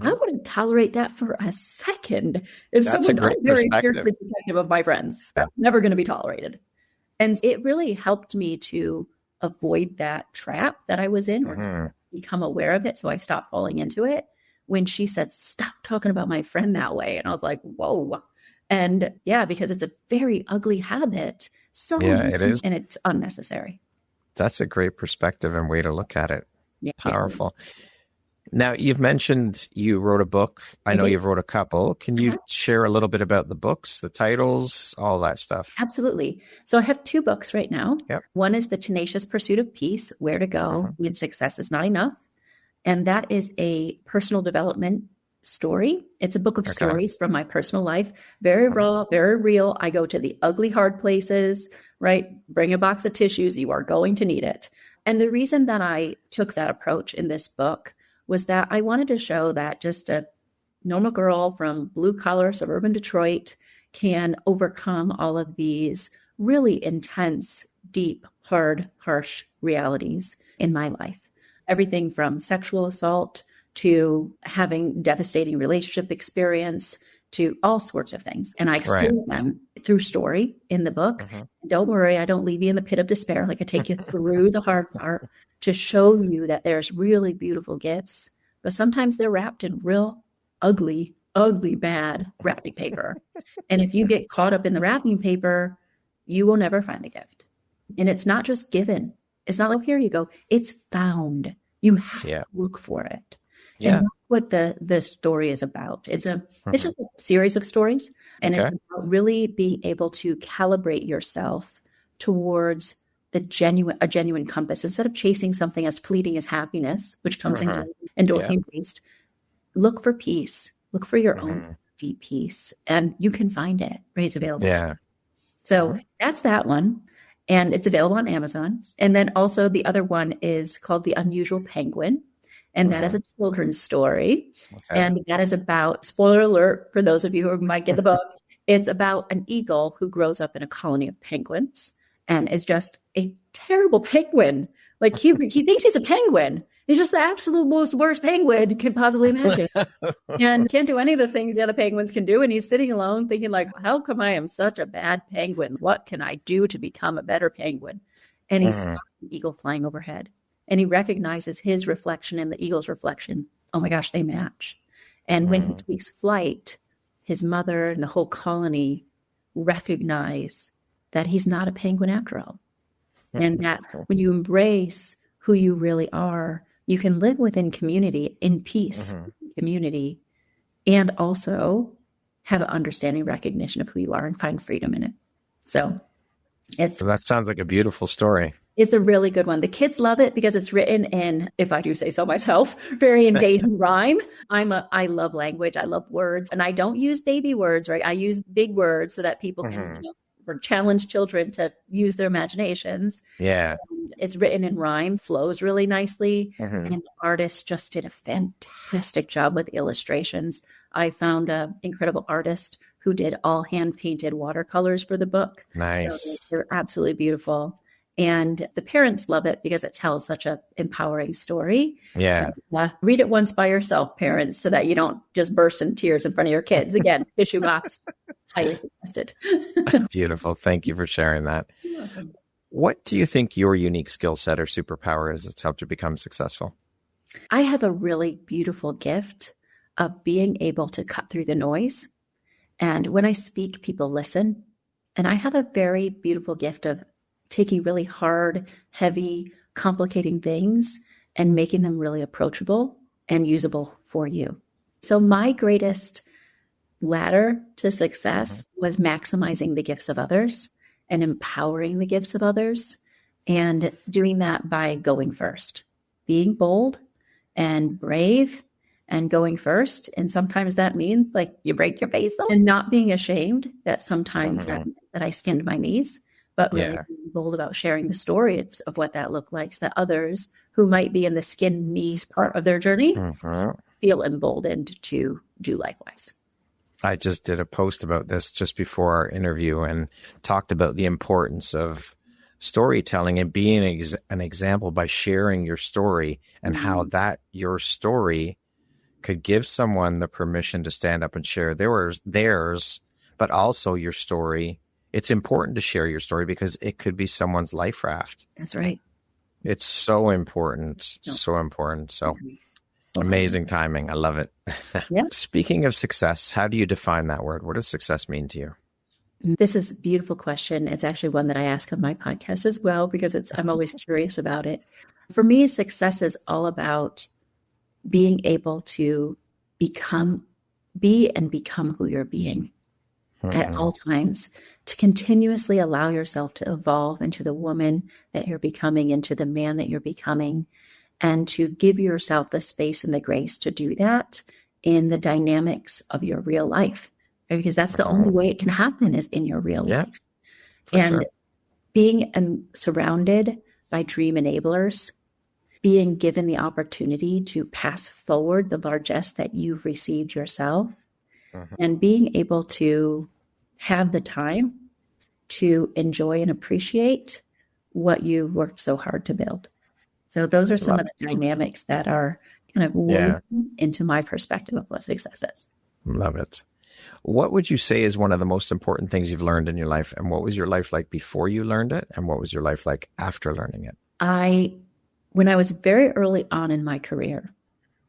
[SPEAKER 2] I wouldn't tolerate that for a second. If
[SPEAKER 1] That's
[SPEAKER 2] someone
[SPEAKER 1] a great
[SPEAKER 2] very
[SPEAKER 1] perspective.
[SPEAKER 2] fiercely protective of my friends, never going to be tolerated. And it really helped me to avoid that trap that I was in, or become aware of it. So I stopped falling into it when she said, "Stop talking about my friend that way." And I was like, whoa. And because it's a very ugly habit. So
[SPEAKER 1] it is.
[SPEAKER 2] And it's unnecessary.
[SPEAKER 1] That's a great perspective and way to look at it. Yeah, powerful. Now, you've mentioned you wrote a book. I know you've wrote a couple. Can you share a little bit about the books, the titles, all that stuff?
[SPEAKER 2] Absolutely. So I have 2 books right now. One is The Tenacious Pursuit of Peace, Where to Go When Success is Not Enough. And that is a personal development story. It's a book of stories from my personal life. Very raw, very real. I go to the ugly, hard places, right? Bring a box of tissues. You are going to need it. And the reason that I took that approach in this book was that I wanted to show that just a normal girl from blue-collar suburban Detroit can overcome all of these really intense, deep, hard, harsh realities in my life. Everything from sexual assault to having devastating relationship experience to all sorts of things. And I explain them through story in the book. Don't worry, I don't leave you in the pit of despair. Like I take you through the hard part to show you that there's really beautiful gifts, but sometimes they're wrapped in real ugly, bad wrapping paper. And if you get caught up in the wrapping paper, you will never find the gift. And it's not just given. It's not like, here you go. It's found. You have to look for it. And that's what the story is about. It's just a series of stories. And it's about really being able to calibrate yourself towards a genuine compass. Instead of chasing something as fleeting as happiness, which comes and endorphin based, look for peace. Look for your own deep peace. And you can find it, right? It's available. Yeah. So that's that one. And it's available on Amazon. And then also the other one is called The Unusual Penguin. And that is a children's story. And that is about, spoiler alert for those of you who might get the book, it's about an eagle who grows up in a colony of penguins and is just a terrible penguin. Like he thinks he's a penguin. He's just the absolute most worst penguin you could possibly imagine. And can't do any of the things the other penguins can do. And he's sitting alone thinking like, how come I am such a bad penguin? What can I do to become a better penguin? And he sees an eagle flying overhead. And he recognizes his reflection and the eagle's reflection. Oh my gosh, they match. And when he takes flight, his mother and the whole colony recognize that he's not a penguin after all. And that when you embrace who you really are, you can live within community, in peace, community, and also have an understanding, recognition of who you are and find freedom in it. So
[SPEAKER 1] that sounds like a beautiful story.
[SPEAKER 2] It's a really good one. The kids love it because it's written in, if I do say so myself, very in Dayton rhyme. I love language. I love words. And I don't use baby words, right? I use big words so that people can or challenge children to use their imaginations. Yeah. And it's written in rhyme, flows really nicely. And the artist just did a fantastic job with illustrations. I found an incredible artist who did all hand-painted watercolors for the book. Nice. So they're absolutely beautiful. And the parents love it because it tells such an empowering story. Yeah. Read it once by yourself, parents, so that you don't just burst in tears in front of your kids. Again, tissue box, highly suggested.
[SPEAKER 1] Beautiful. Thank you for sharing that. What do you think your unique skill set or superpower is that's helped you become successful?
[SPEAKER 2] I have a really beautiful gift of being able to cut through the noise. And when I speak, people listen. And I have a very beautiful gift of taking really hard, heavy, complicating things and making them really approachable and usable for you. So my greatest ladder to success was maximizing the gifts of others and empowering the gifts of others, and doing that by going first, being bold and brave and going first. And sometimes that means like you break your face and not being ashamed that sometimes that I skinned my knees, but really being bold about sharing the story of what that looked like, so that others who might be in the skin knees part of their journey feel emboldened to do likewise.
[SPEAKER 1] I just did a post about this just before our interview and talked about the importance of storytelling and being an example by sharing your story, and how that your story could give someone the permission to stand up and share theirs, but also your story. It's important to share your story because it could be someone's life raft.
[SPEAKER 2] That's right.
[SPEAKER 1] It's so important. So important. So amazing timing. I love it.
[SPEAKER 2] Yeah.
[SPEAKER 1] Speaking of success, how do you define that word? What does success mean to you?
[SPEAKER 2] This is a beautiful question. It's actually one that I ask on my podcast as well, because I'm always curious about it. For me, success is all about being able to be and become who you're being at all times, to continuously allow yourself to evolve into the woman that you're becoming, into the man that you're becoming, and to give yourself the space and the grace to do that in the dynamics of your real life, right? Because that's the only way it can happen, is in your real life. And being surrounded by dream enablers, being given the opportunity to pass forward the largesse that you've received yourself, and being able to have the time to enjoy and appreciate what you worked so hard to build. So those are some of the dynamics that are kind of woven into my perspective of what success is.
[SPEAKER 1] Love it. What would you say is one of the most important things you've learned in your life? And what was your life like before you learned it? And what was your life like after learning it?
[SPEAKER 2] When I was very early on in my career,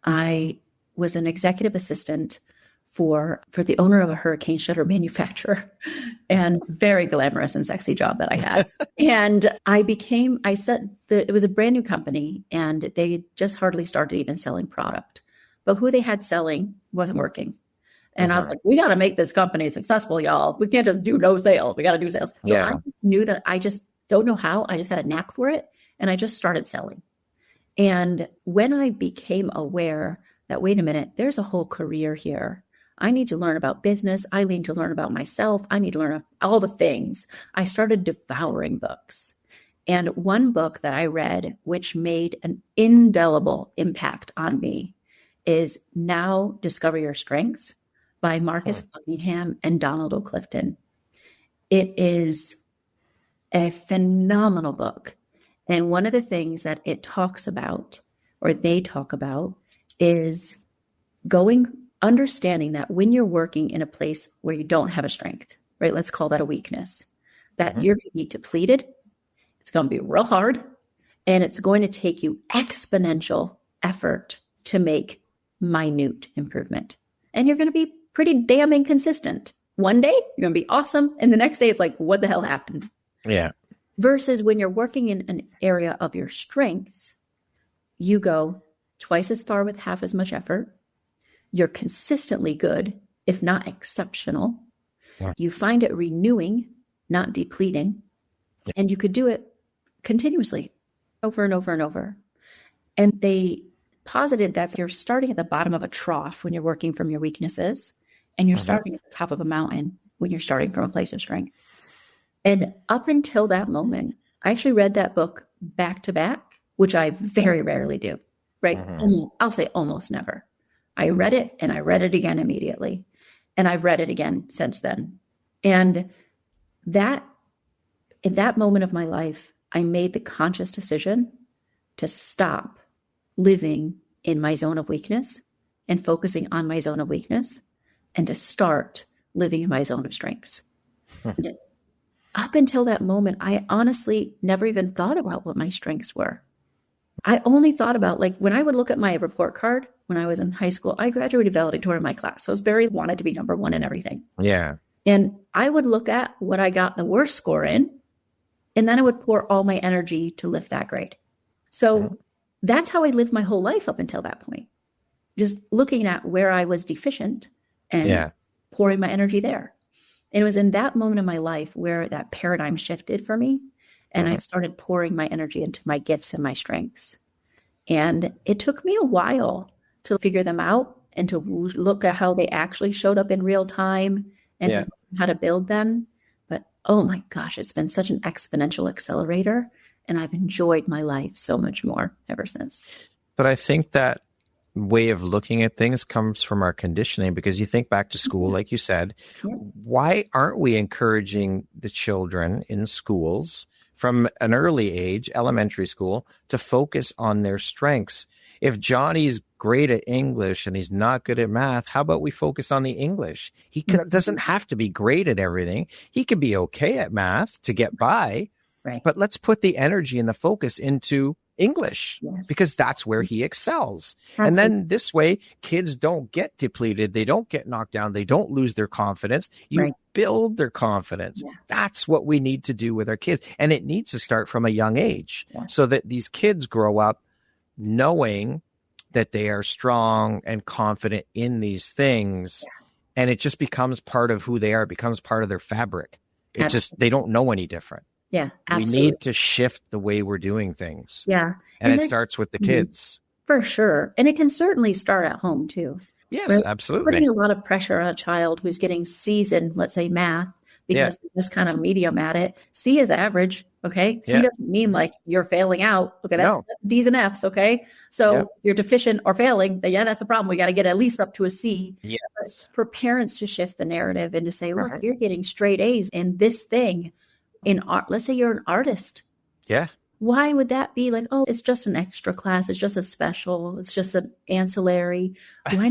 [SPEAKER 2] I was an executive assistant for the owner of a hurricane shutter manufacturer, and very glamorous and sexy job that I had. And it was a brand new company, and they just hardly started even selling product, but who they had selling wasn't working. And I was like, we got to make this company successful, y'all. We can't just do no sales. We got to do sales. So I knew that I just don't know how. I just had a knack for it. And I just started selling. And when I became aware that, wait a minute, there's a whole career here. I need to learn about business. I need to learn about myself. I need to learn all the things. I started devouring books. And one book that I read, which made an indelible impact on me, is Now Discover Your Strengths by Marcus Buckingham and Donald O'Clifton. It is a phenomenal book. And one of the things that it talks about, or they talk about, is understanding that when you're working in a place where you don't have a strength, right? Let's call that a weakness, that you're going to be depleted. It's going to be real hard, and it's going to take you exponential effort to make minute improvement. And you're going to be pretty damn inconsistent. One day you're going to be awesome, and the next day it's like, what the hell happened? Yeah. Versus when you're working in an area of your strengths, you go twice as far with half as much effort. You're consistently good, if not exceptional. Yeah. You find it renewing, not depleting. Yeah. And you could do it continuously over and over and over. And they posited that you're starting at the bottom of a trough when you're working from your weaknesses, and you're starting at the top of a mountain when you're starting from a place of strength. And up until that moment, I actually read that book back to back, which I very rarely do, right? I'll say almost never. I read it and I read it again immediately. And I've read it again since then. And in that moment of my life, I made the conscious decision to stop living in my zone of weakness and focusing on my zone of weakness, and to start living in my zone of strengths. up until that moment, I honestly never even thought about what my strengths were. I only thought about, like, when I would look at my report card when I was in high school, I graduated valedictorian in my class. So I was wanted to be number one in everything.
[SPEAKER 1] Yeah.
[SPEAKER 2] And I would look at what I got the worst score in, and then I would pour all my energy to lift that grade. So that's how I lived my whole life up until that point. Just looking at where I was deficient and pouring my energy there. And it was in that moment in my life where that paradigm shifted for me. And I started pouring my energy into my gifts and my strengths. And it took me a while to figure them out and to look at how they actually showed up in real time and to learn how to build them. But oh my gosh, it's been such an exponential accelerator. And I've enjoyed my life so much more ever since.
[SPEAKER 1] But I think that way of looking at things comes from our conditioning, because you think back to school, like you said, why aren't we encouraging the children in schools from an early age, elementary school, to focus on their strengths? If Johnny's great at English and he's not good at math, how about we focus on the English? He doesn't have to be great at everything. He can be okay at math to get by, but let's put the energy and the focus into English, because that's where he excels. And then this way, kids don't get depleted. They don't get knocked down. They don't lose their confidence. You build their confidence. That's what we need to do with our kids. And it needs to start from a young age so that these kids grow up knowing that they are strong and confident in these things. And it just becomes part of who they are. It becomes part of their fabric. It just, they don't know any different.
[SPEAKER 2] Yeah, absolutely.
[SPEAKER 1] We need to shift the way we're doing things.
[SPEAKER 2] Yeah.
[SPEAKER 1] And it starts with the kids.
[SPEAKER 2] For sure. And it can certainly start at home too.
[SPEAKER 1] Yes, absolutely.
[SPEAKER 2] Putting a lot of pressure on a child who's getting C's in, let's say, math, because they're just kind of medium at it. C is average, okay? C doesn't mean like you're failing out. Okay, that's D's and F's, okay? So if you're deficient or failing, then that's a problem. We got to get at least up to a C.
[SPEAKER 1] Yes.
[SPEAKER 2] But for parents to shift the narrative and to say, look, you're getting straight A's in this thing. In art, let's say you're an artist. Yeah. Why would that be like, oh, it's just an extra class. It's just a special. It's just an ancillary. Why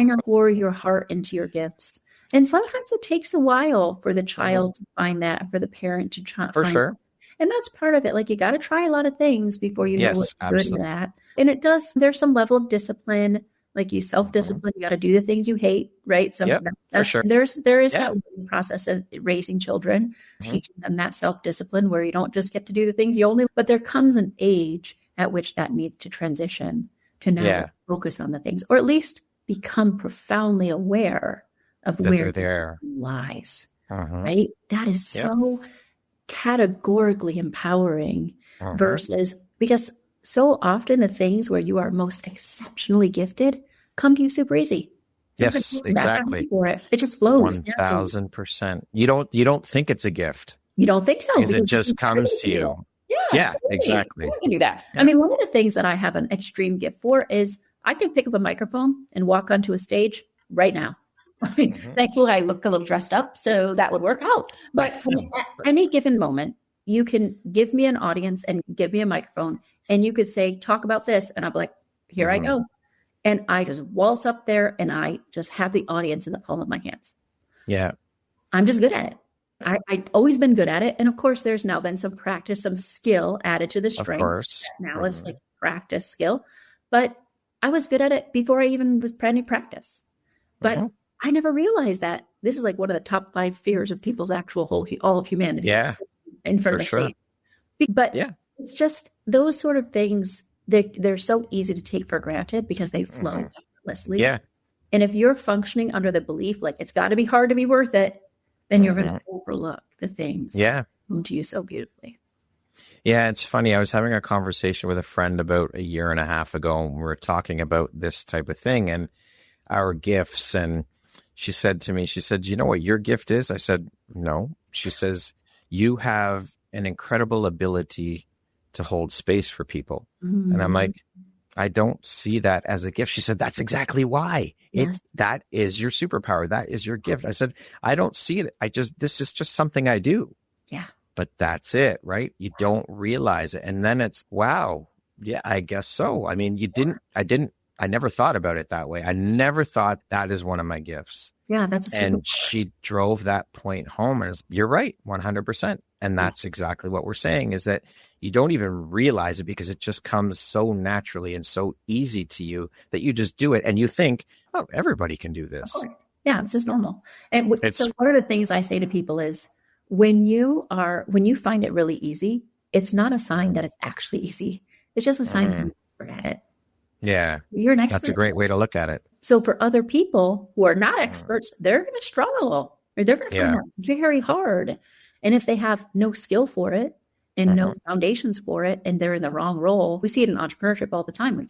[SPEAKER 2] not pour your heart into your gifts? And sometimes it takes a while for the child to find that, for the parent to try. For sure. And that's part of it. Like, you got to try a lot of things before you know what you're good at. And it does, there's some level of discipline. Like, you self-discipline, you got to do the things you hate, right? So
[SPEAKER 1] for sure.
[SPEAKER 2] There is that process of raising children, teaching them that self-discipline, where you don't just get to do the things you only, but there comes an age at which that needs to transition to now focus on the things, or at least become profoundly aware of that where there lies, right? That is so categorically empowering versus, because so often the things where you are most exceptionally gifted come to you super easy.
[SPEAKER 1] Yes, exactly.
[SPEAKER 2] For it. It just flows.
[SPEAKER 1] 1000%. You don't think it's a gift.
[SPEAKER 2] You don't think so.
[SPEAKER 1] Because it just comes to you. Yeah, exactly.
[SPEAKER 2] I can do that. I mean, one of the things that I have an extreme gift for is I can pick up a microphone and walk onto a stage right now. I mean, thankfully I look a little dressed up, so that would work out. But at any given moment, you can give me an audience and give me a microphone, and you could say, talk about this. And I'm like, here I go. And I just waltz up there and I just have the audience in the palm of my hands. Yeah. I'm just good at it. I've always been good at it. And of course, there's now been some practice, some skill added to the strengths. Now it's like practice skill. But I was good at it before I even was planning practice. But I never realized that this is like one of the top 5 fears of people's actual all of humanity. Yeah. In front of sure. But it's just those sort of things, they're so easy to take for granted because they flow effortlessly. Yeah. And if you're functioning under the belief, like, it's got to be hard to be worth it, then you're going to overlook the things that come to you so beautifully.
[SPEAKER 1] Yeah, it's funny. I was having a conversation with a friend about a year and a half ago, and we were talking about this type of thing and our gifts. And she said to me, do you know what your gift is? I said, no. She says, you have an incredible ability to hold space for people. And I'm like, I don't see that as a gift. She said, that's exactly why. That is your superpower. That is your gift. I said, I don't see it. This is just something I do. Yeah. But that's it, right? You don't realize it. And then it's, wow. Yeah, I guess so. I mean, I never thought about it that way. I never thought that is one of my gifts.
[SPEAKER 2] Yeah, that's a super.
[SPEAKER 1] And she drove that point home. And you're right, 100%. And that's exactly what we're saying, is that you don't even realize it because it just comes so naturally and so easy to you that you just do it. And you think, oh, everybody can do this.
[SPEAKER 2] Yeah, it's just normal. And so one of the things I say to people is when you find it really easy, it's not a sign that it's actually easy. It's just a sign that you're expert at it.
[SPEAKER 1] Yeah.
[SPEAKER 2] You're an expert.
[SPEAKER 1] That's a great way to look at it.
[SPEAKER 2] So for other people who are not experts, they're going to struggle, or they're going to find it very hard. And if they have no skill for it and no foundations for it, and they're in the wrong role, we see it in entrepreneurship all the time.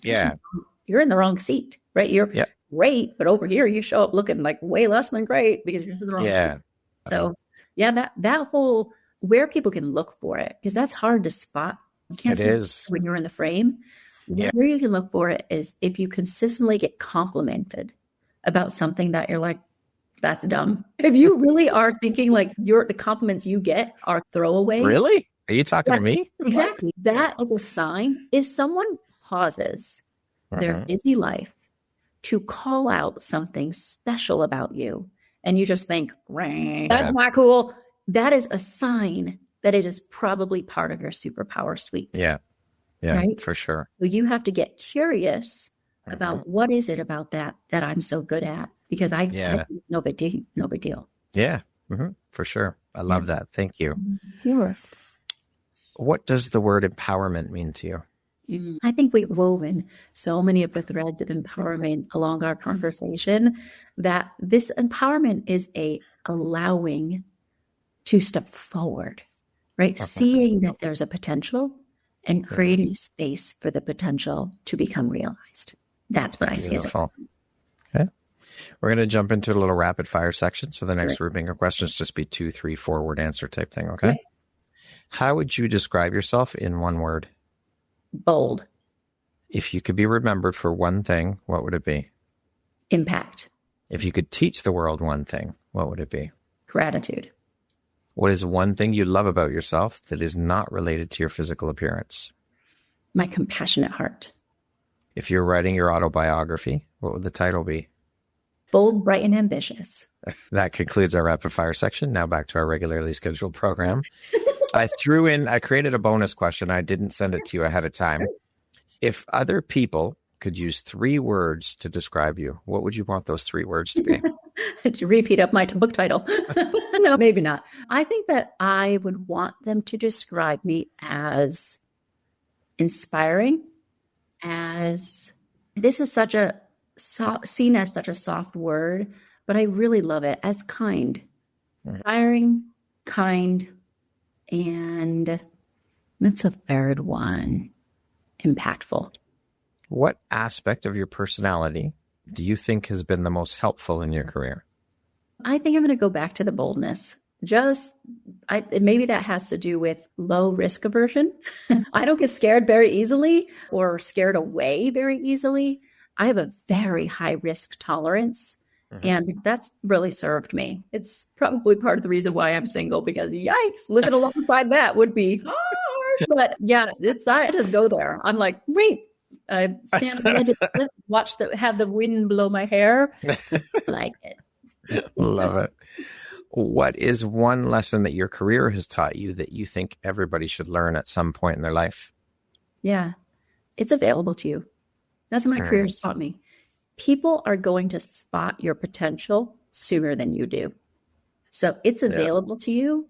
[SPEAKER 2] You're in the wrong seat, right? You're great, but over here you show up looking like way less than great because you're in the wrong seat. So that whole, where people can look for it, because that's hard to spot. You can't see it when you're in the frame. Where you can look for it is if you consistently get complimented about something that you're like, that's dumb. If you really are thinking like the compliments you get are throwaways.
[SPEAKER 1] Really? Are you talking to me?
[SPEAKER 2] Exactly. That is a sign. If someone pauses their busy life to call out something special about you, and you just think, that's not cool, that is a sign that it is probably part of your superpower suite.
[SPEAKER 1] Yeah, right? For sure.
[SPEAKER 2] So you have to get curious about what is it about that I'm so good at, because I no big deal.
[SPEAKER 1] Yeah, for sure. I love that. Thank you.
[SPEAKER 2] Yours.
[SPEAKER 1] What does the word empowerment mean to you?
[SPEAKER 2] I think we've woven so many of the threads of empowerment along our conversation that this empowerment is a allowing to step forward, right? Seeing that there's a potential and creating space for the potential to become realized. That's what I see as it.
[SPEAKER 1] Okay. We're going to jump into a little rapid fire section. So the next grouping of questions just be 2, 3, 4 word answer type thing. Okay. How would you describe yourself in one word?
[SPEAKER 2] Bold.
[SPEAKER 1] If you could be remembered for one thing, what would it be?
[SPEAKER 2] Impact.
[SPEAKER 1] If you could teach the world one thing, what would it be?
[SPEAKER 2] Gratitude.
[SPEAKER 1] What is one thing you love about yourself that is not related to your physical appearance?
[SPEAKER 2] My compassionate heart.
[SPEAKER 1] If you're writing your autobiography, what would the title be?
[SPEAKER 2] Bold, bright, and ambitious.
[SPEAKER 1] That concludes our rapid fire section. Now back to our regularly scheduled program. I created a bonus question. I didn't send it to you ahead of time. If other people could use 3 words to describe you, what would you want those 3 words to be?
[SPEAKER 2] To repeat up my book title. No, maybe not. I think that I would want them to describe me as inspiring, as this is such a seen as such a soft word, but I really love it, as kind. Inspiring, kind, and what's a third one? Impactful.
[SPEAKER 1] What aspect of your personality do you think has been the most helpful in your career?
[SPEAKER 2] I think I'm going to go back to the boldness. Maybe that has to do with low risk aversion. I don't get scared very easily or scared away very easily. I have a very high risk tolerance. And that's really served me. It's probably part of the reason why I'm single, because yikes, living alongside that would be hard. But yeah, I just go there. I'm like, wait, I stand and have the wind blow my hair. Like it.
[SPEAKER 1] Love it. What is one lesson that your career has taught you that you think everybody should learn at some point in their life?
[SPEAKER 2] Yeah, it's available to you. That's what my career has taught me. People are going to spot your potential sooner than you do. So it's available to you.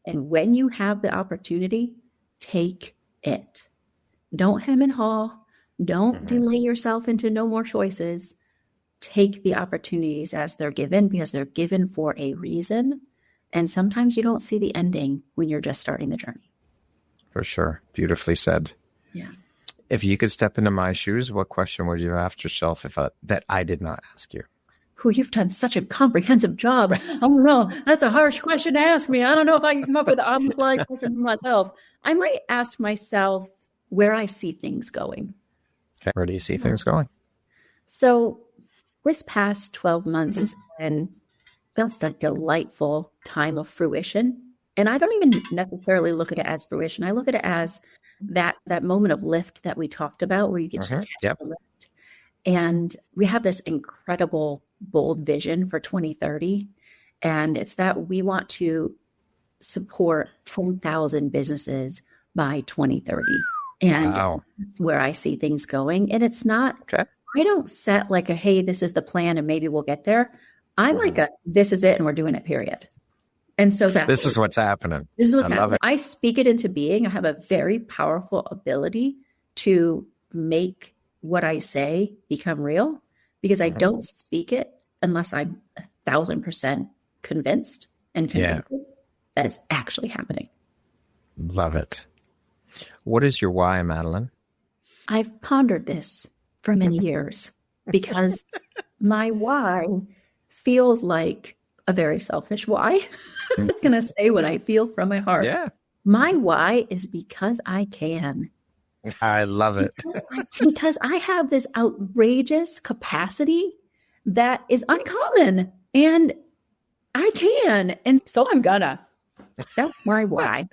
[SPEAKER 2] And when you have the opportunity, take it. Don't hem and haw. Don't delay yourself into no more choices. Take the opportunities as they're given, because they're given for a reason. And sometimes you don't see the ending when you're just starting the journey.
[SPEAKER 1] For sure. Beautifully said.
[SPEAKER 2] Yeah.
[SPEAKER 1] If you could step into my shoes, what question would you ask yourself that I did not ask you?
[SPEAKER 2] Oh, you've done such a comprehensive job. I don't know. That's a harsh question to ask me. I don't know if I can come up with an on-the-fly question for myself. I might ask myself where I see things going.
[SPEAKER 1] Okay. Where do you see things going?
[SPEAKER 2] So this past 12 months has been just a delightful time of fruition. And I don't even necessarily look at it as fruition. I look at it as that moment of lift that we talked about, where you get to catch the lift. And we have this incredible bold vision for 2030. And it's that we want to support 10,000 businesses by 2030. And that's where I see things going. And it's not, I don't set like a, hey, this is the plan and maybe we'll get there. I'm like a, this is it and we're doing it, period. And so
[SPEAKER 1] this is what's happening.
[SPEAKER 2] This is what's happening. I speak it into being. I have a very powerful ability to make what I say become real because I don't speak it unless I'm 1,000% convinced and convinced that it's actually happening.
[SPEAKER 1] Love it. What is your why, Madeleine?
[SPEAKER 2] I've pondered this for many years because my why feels like a very selfish why. I'm just going to say what I feel from my heart.
[SPEAKER 1] Yeah.
[SPEAKER 2] My why is because I can.
[SPEAKER 1] I love it.
[SPEAKER 2] Because I have this outrageous capacity that is uncommon and I can. And so I'm gonna. That's my why.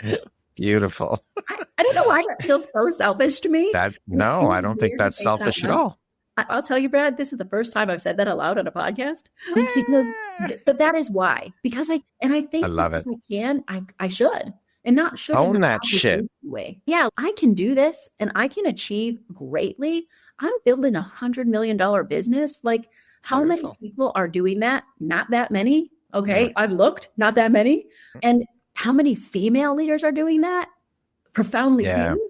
[SPEAKER 1] Beautiful.
[SPEAKER 2] I don't know why that feels so selfish to me.
[SPEAKER 1] No, I don't think that's selfish at all.
[SPEAKER 2] I'll tell you, Brad, this is the first time I've said that aloud on a podcast. But that is why. Because I love it. I can, I should. And not should.
[SPEAKER 1] Own that shit.
[SPEAKER 2] Way. Yeah, I can do this and I can achieve greatly. I'm building $100 million business. Like, how many people are doing that? Not that many. Okay, I've looked, not that many. And how many female leaders are doing that? Profoundly few.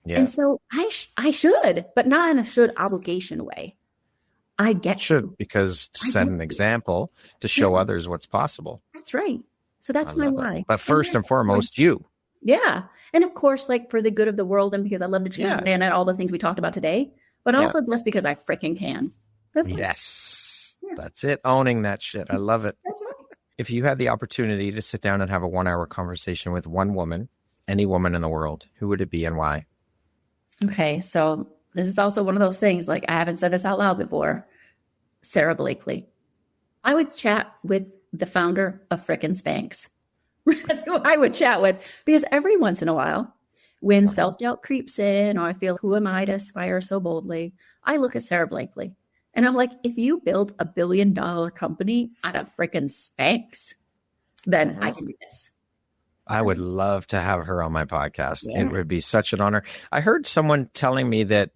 [SPEAKER 2] Yeah. And so I should, but not in a should obligation way. I should
[SPEAKER 1] because to set an example to show others what's possible.
[SPEAKER 2] That's right. So that's my why.
[SPEAKER 1] But first and foremost, you.
[SPEAKER 2] Yeah. And of course, like for the good of the world and because I love to change and all the things we talked about today, but also just because I freaking can.
[SPEAKER 1] Yes. That's it. Owning that shit. I love it.
[SPEAKER 2] That's right.
[SPEAKER 1] If you had the opportunity to sit down and have a 1-hour conversation with one woman, any woman in the world, who would it be and why?
[SPEAKER 2] Okay. So this is also one of those things, like I haven't said this out loud before. Sarah Blakely. I would chat with the founder of frickin' Spanx. That's who I would chat with because every once in a while when self-doubt creeps in or I feel, who am I to aspire so boldly? I look at Sarah Blakely and I'm like, if you build $1 billion company out of frickin' Spanx, then I can do this.
[SPEAKER 1] I would love to have her on my podcast. Yeah. It would be such an honor. I heard someone telling me that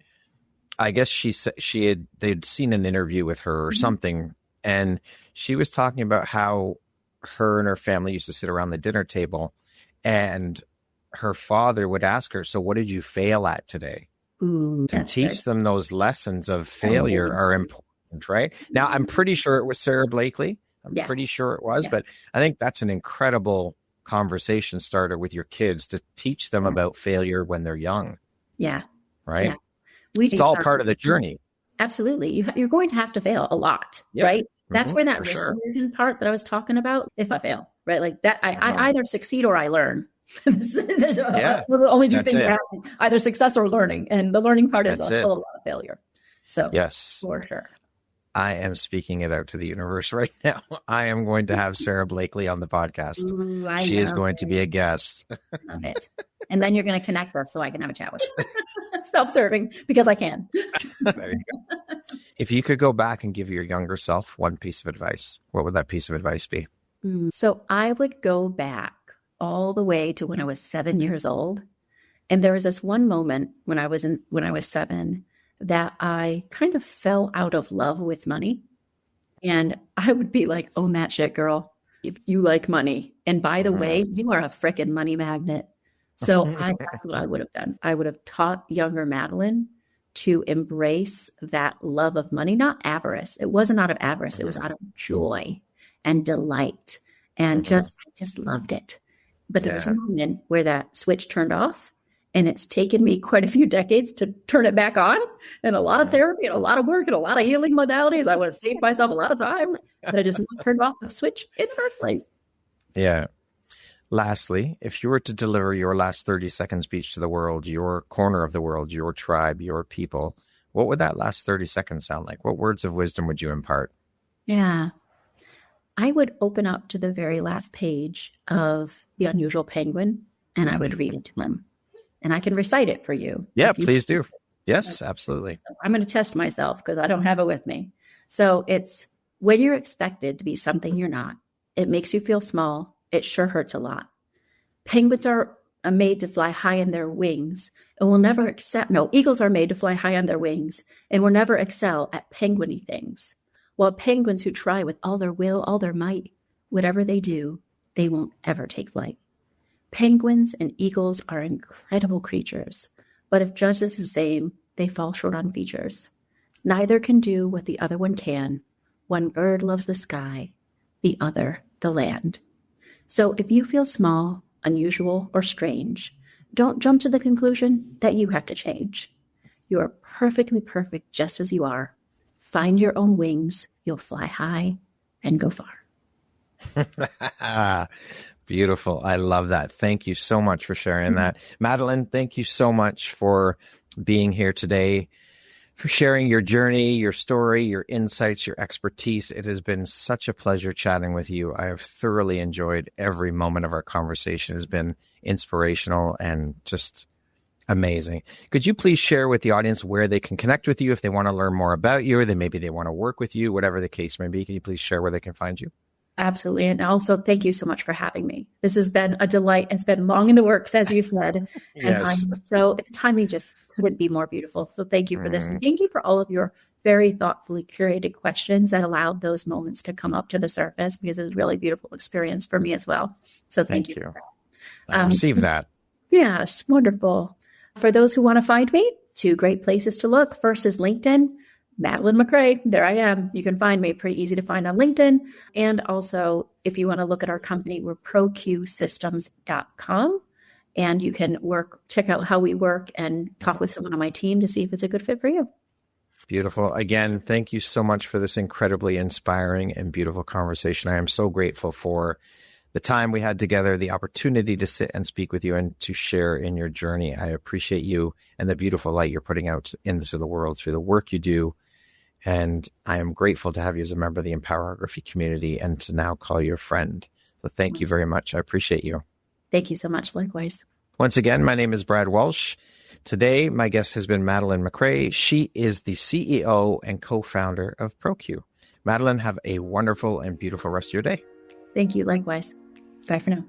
[SPEAKER 1] I guess they'd seen an interview with her or something. And she was talking about how her and her family used to sit around the dinner table and her father would ask her, so what did you fail at today?
[SPEAKER 2] Ooh,
[SPEAKER 1] to teach them those lessons of failure are important, right? Now, I'm pretty sure it was Sarah Blakely. I'm pretty sure it was, but I think that's an incredible conversation starter with your kids to teach them about failure when they're young.
[SPEAKER 2] Yeah.
[SPEAKER 1] Right? Yeah. It's all part of the journey.
[SPEAKER 2] Absolutely. You're going to have to fail a lot, right? That's where that risk aversion part that I was talking about, if I fail, right? Like that, I either succeed or I learn. There's only two things happening, either success or learning. And the learning part is a lot of failure. So
[SPEAKER 1] yes,
[SPEAKER 2] for sure.
[SPEAKER 1] I am speaking it out to the universe right now. I am going to have Sarah Blakely on the podcast. Ooh, she is going to be a guest.
[SPEAKER 2] Love it. And then you're going to connect us so I can have a chat with you. Self-serving because I can.
[SPEAKER 1] There you go. If you could go back and give your younger self one piece of advice, what would that piece of advice be?
[SPEAKER 2] So I would go back all the way to when I was 7 years old. And there was this one moment when I was 7 that I kind of fell out of love with money. And I would be like, own that shit, girl. If you like money. And by the way, you are a frickin' money magnet. So that's what I would have done. I would have taught younger Madeleine to embrace that love of money, not avarice. It wasn't out of avarice. It was out of joy and delight. And I just loved it. But there was a moment where that switch turned off. And it's taken me quite a few decades to turn it back on, and a lot of therapy and a lot of work and a lot of healing modalities. I would have saved myself a lot of time, but I just turned off the switch in the first place.
[SPEAKER 1] Yeah. Lastly, if you were to deliver your last 30-second speech to the world, your corner of the world, your tribe, your people, what would that last 30 seconds sound like? What words of wisdom would you impart?
[SPEAKER 2] Yeah. I would open up to the very last page of The Unusual Penguin, and I would read it to them. And I can recite it for you.
[SPEAKER 1] Yeah, please do. Yes, absolutely.
[SPEAKER 2] So I'm going to test myself because I don't have it with me. So it's, When you're expected to be something you're not, it makes you feel small. It sure hurts a lot. Penguins are made to fly high in their wings and will never eagles are made to fly high on their wings and will never excel at penguiny things. While penguins who try with all their will, all their might, whatever they do, they won't ever take flight. Penguins and eagles are incredible creatures, but if judged as the same, they fall short on features. Neither can do what the other one can. One bird loves the sky, the other the land. So if you feel small, unusual, or strange, don't jump to the conclusion that you have to change. You are perfectly perfect just as you are. Find your own wings. You'll fly high and go far.
[SPEAKER 1] Beautiful. I love that. Thank you so much for sharing that. Madeleine, thank you so much for being here today, for sharing your journey, your story, your insights, your expertise. It has been such a pleasure chatting with you. I have thoroughly enjoyed every moment of our conversation. It has been inspirational and just amazing. Could you please share with the audience where they can connect with you if they want to learn more about you, or maybe they want to work with you, whatever the case may be? Can you please share where they can find you?
[SPEAKER 2] Absolutely. And also, thank you so much for having me. This has been a delight. It's been long in the works, as you said.
[SPEAKER 1] Yes.
[SPEAKER 2] And so timing just couldn't be more beautiful. So thank you for this. And thank you for all of your very thoughtfully curated questions that allowed those moments to come up to the surface, because it was a really beautiful experience for me as well. So thank you.
[SPEAKER 1] I received that.
[SPEAKER 2] Yes, wonderful. For those who want to find me, 2 great places to look. First is LinkedIn. Madeleine MacRae, there I am. You can find me, pretty easy to find on LinkedIn. And also, if you want to look at our company, we're proqsystems.com. And you can check out how we work and talk with someone on my team to see if it's a good fit for you.
[SPEAKER 1] Beautiful. Again, thank you so much for this incredibly inspiring and beautiful conversation. I am so grateful for the time we had together, the opportunity to sit and speak with you and to share in your journey. I appreciate you and the beautiful light you're putting out into the world through the work you do. And I am grateful to have you as a member of the Empowerography community and to now call you a friend. So thank you very much. I appreciate you.
[SPEAKER 2] Thank you so much. Likewise.
[SPEAKER 1] Once again, my name is Brad Walsh. Today, my guest has been Madeleine MacRae. She is the CEO and co-founder of ProQ. Madeleine, have a wonderful and beautiful rest of your day.
[SPEAKER 2] Thank you. Likewise. Bye for now.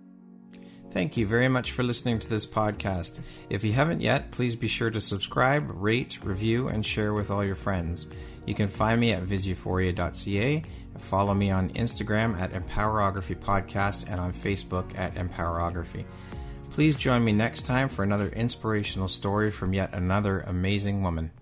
[SPEAKER 1] Thank you very much for listening to this podcast. If you haven't yet, please be sure to subscribe, rate, review, and share with all your friends. You can find me at visuphoria.ca, follow me on Instagram at Empowerography Podcast, and on Facebook at Empowerography. Please join me next time for another inspirational story from yet another amazing woman.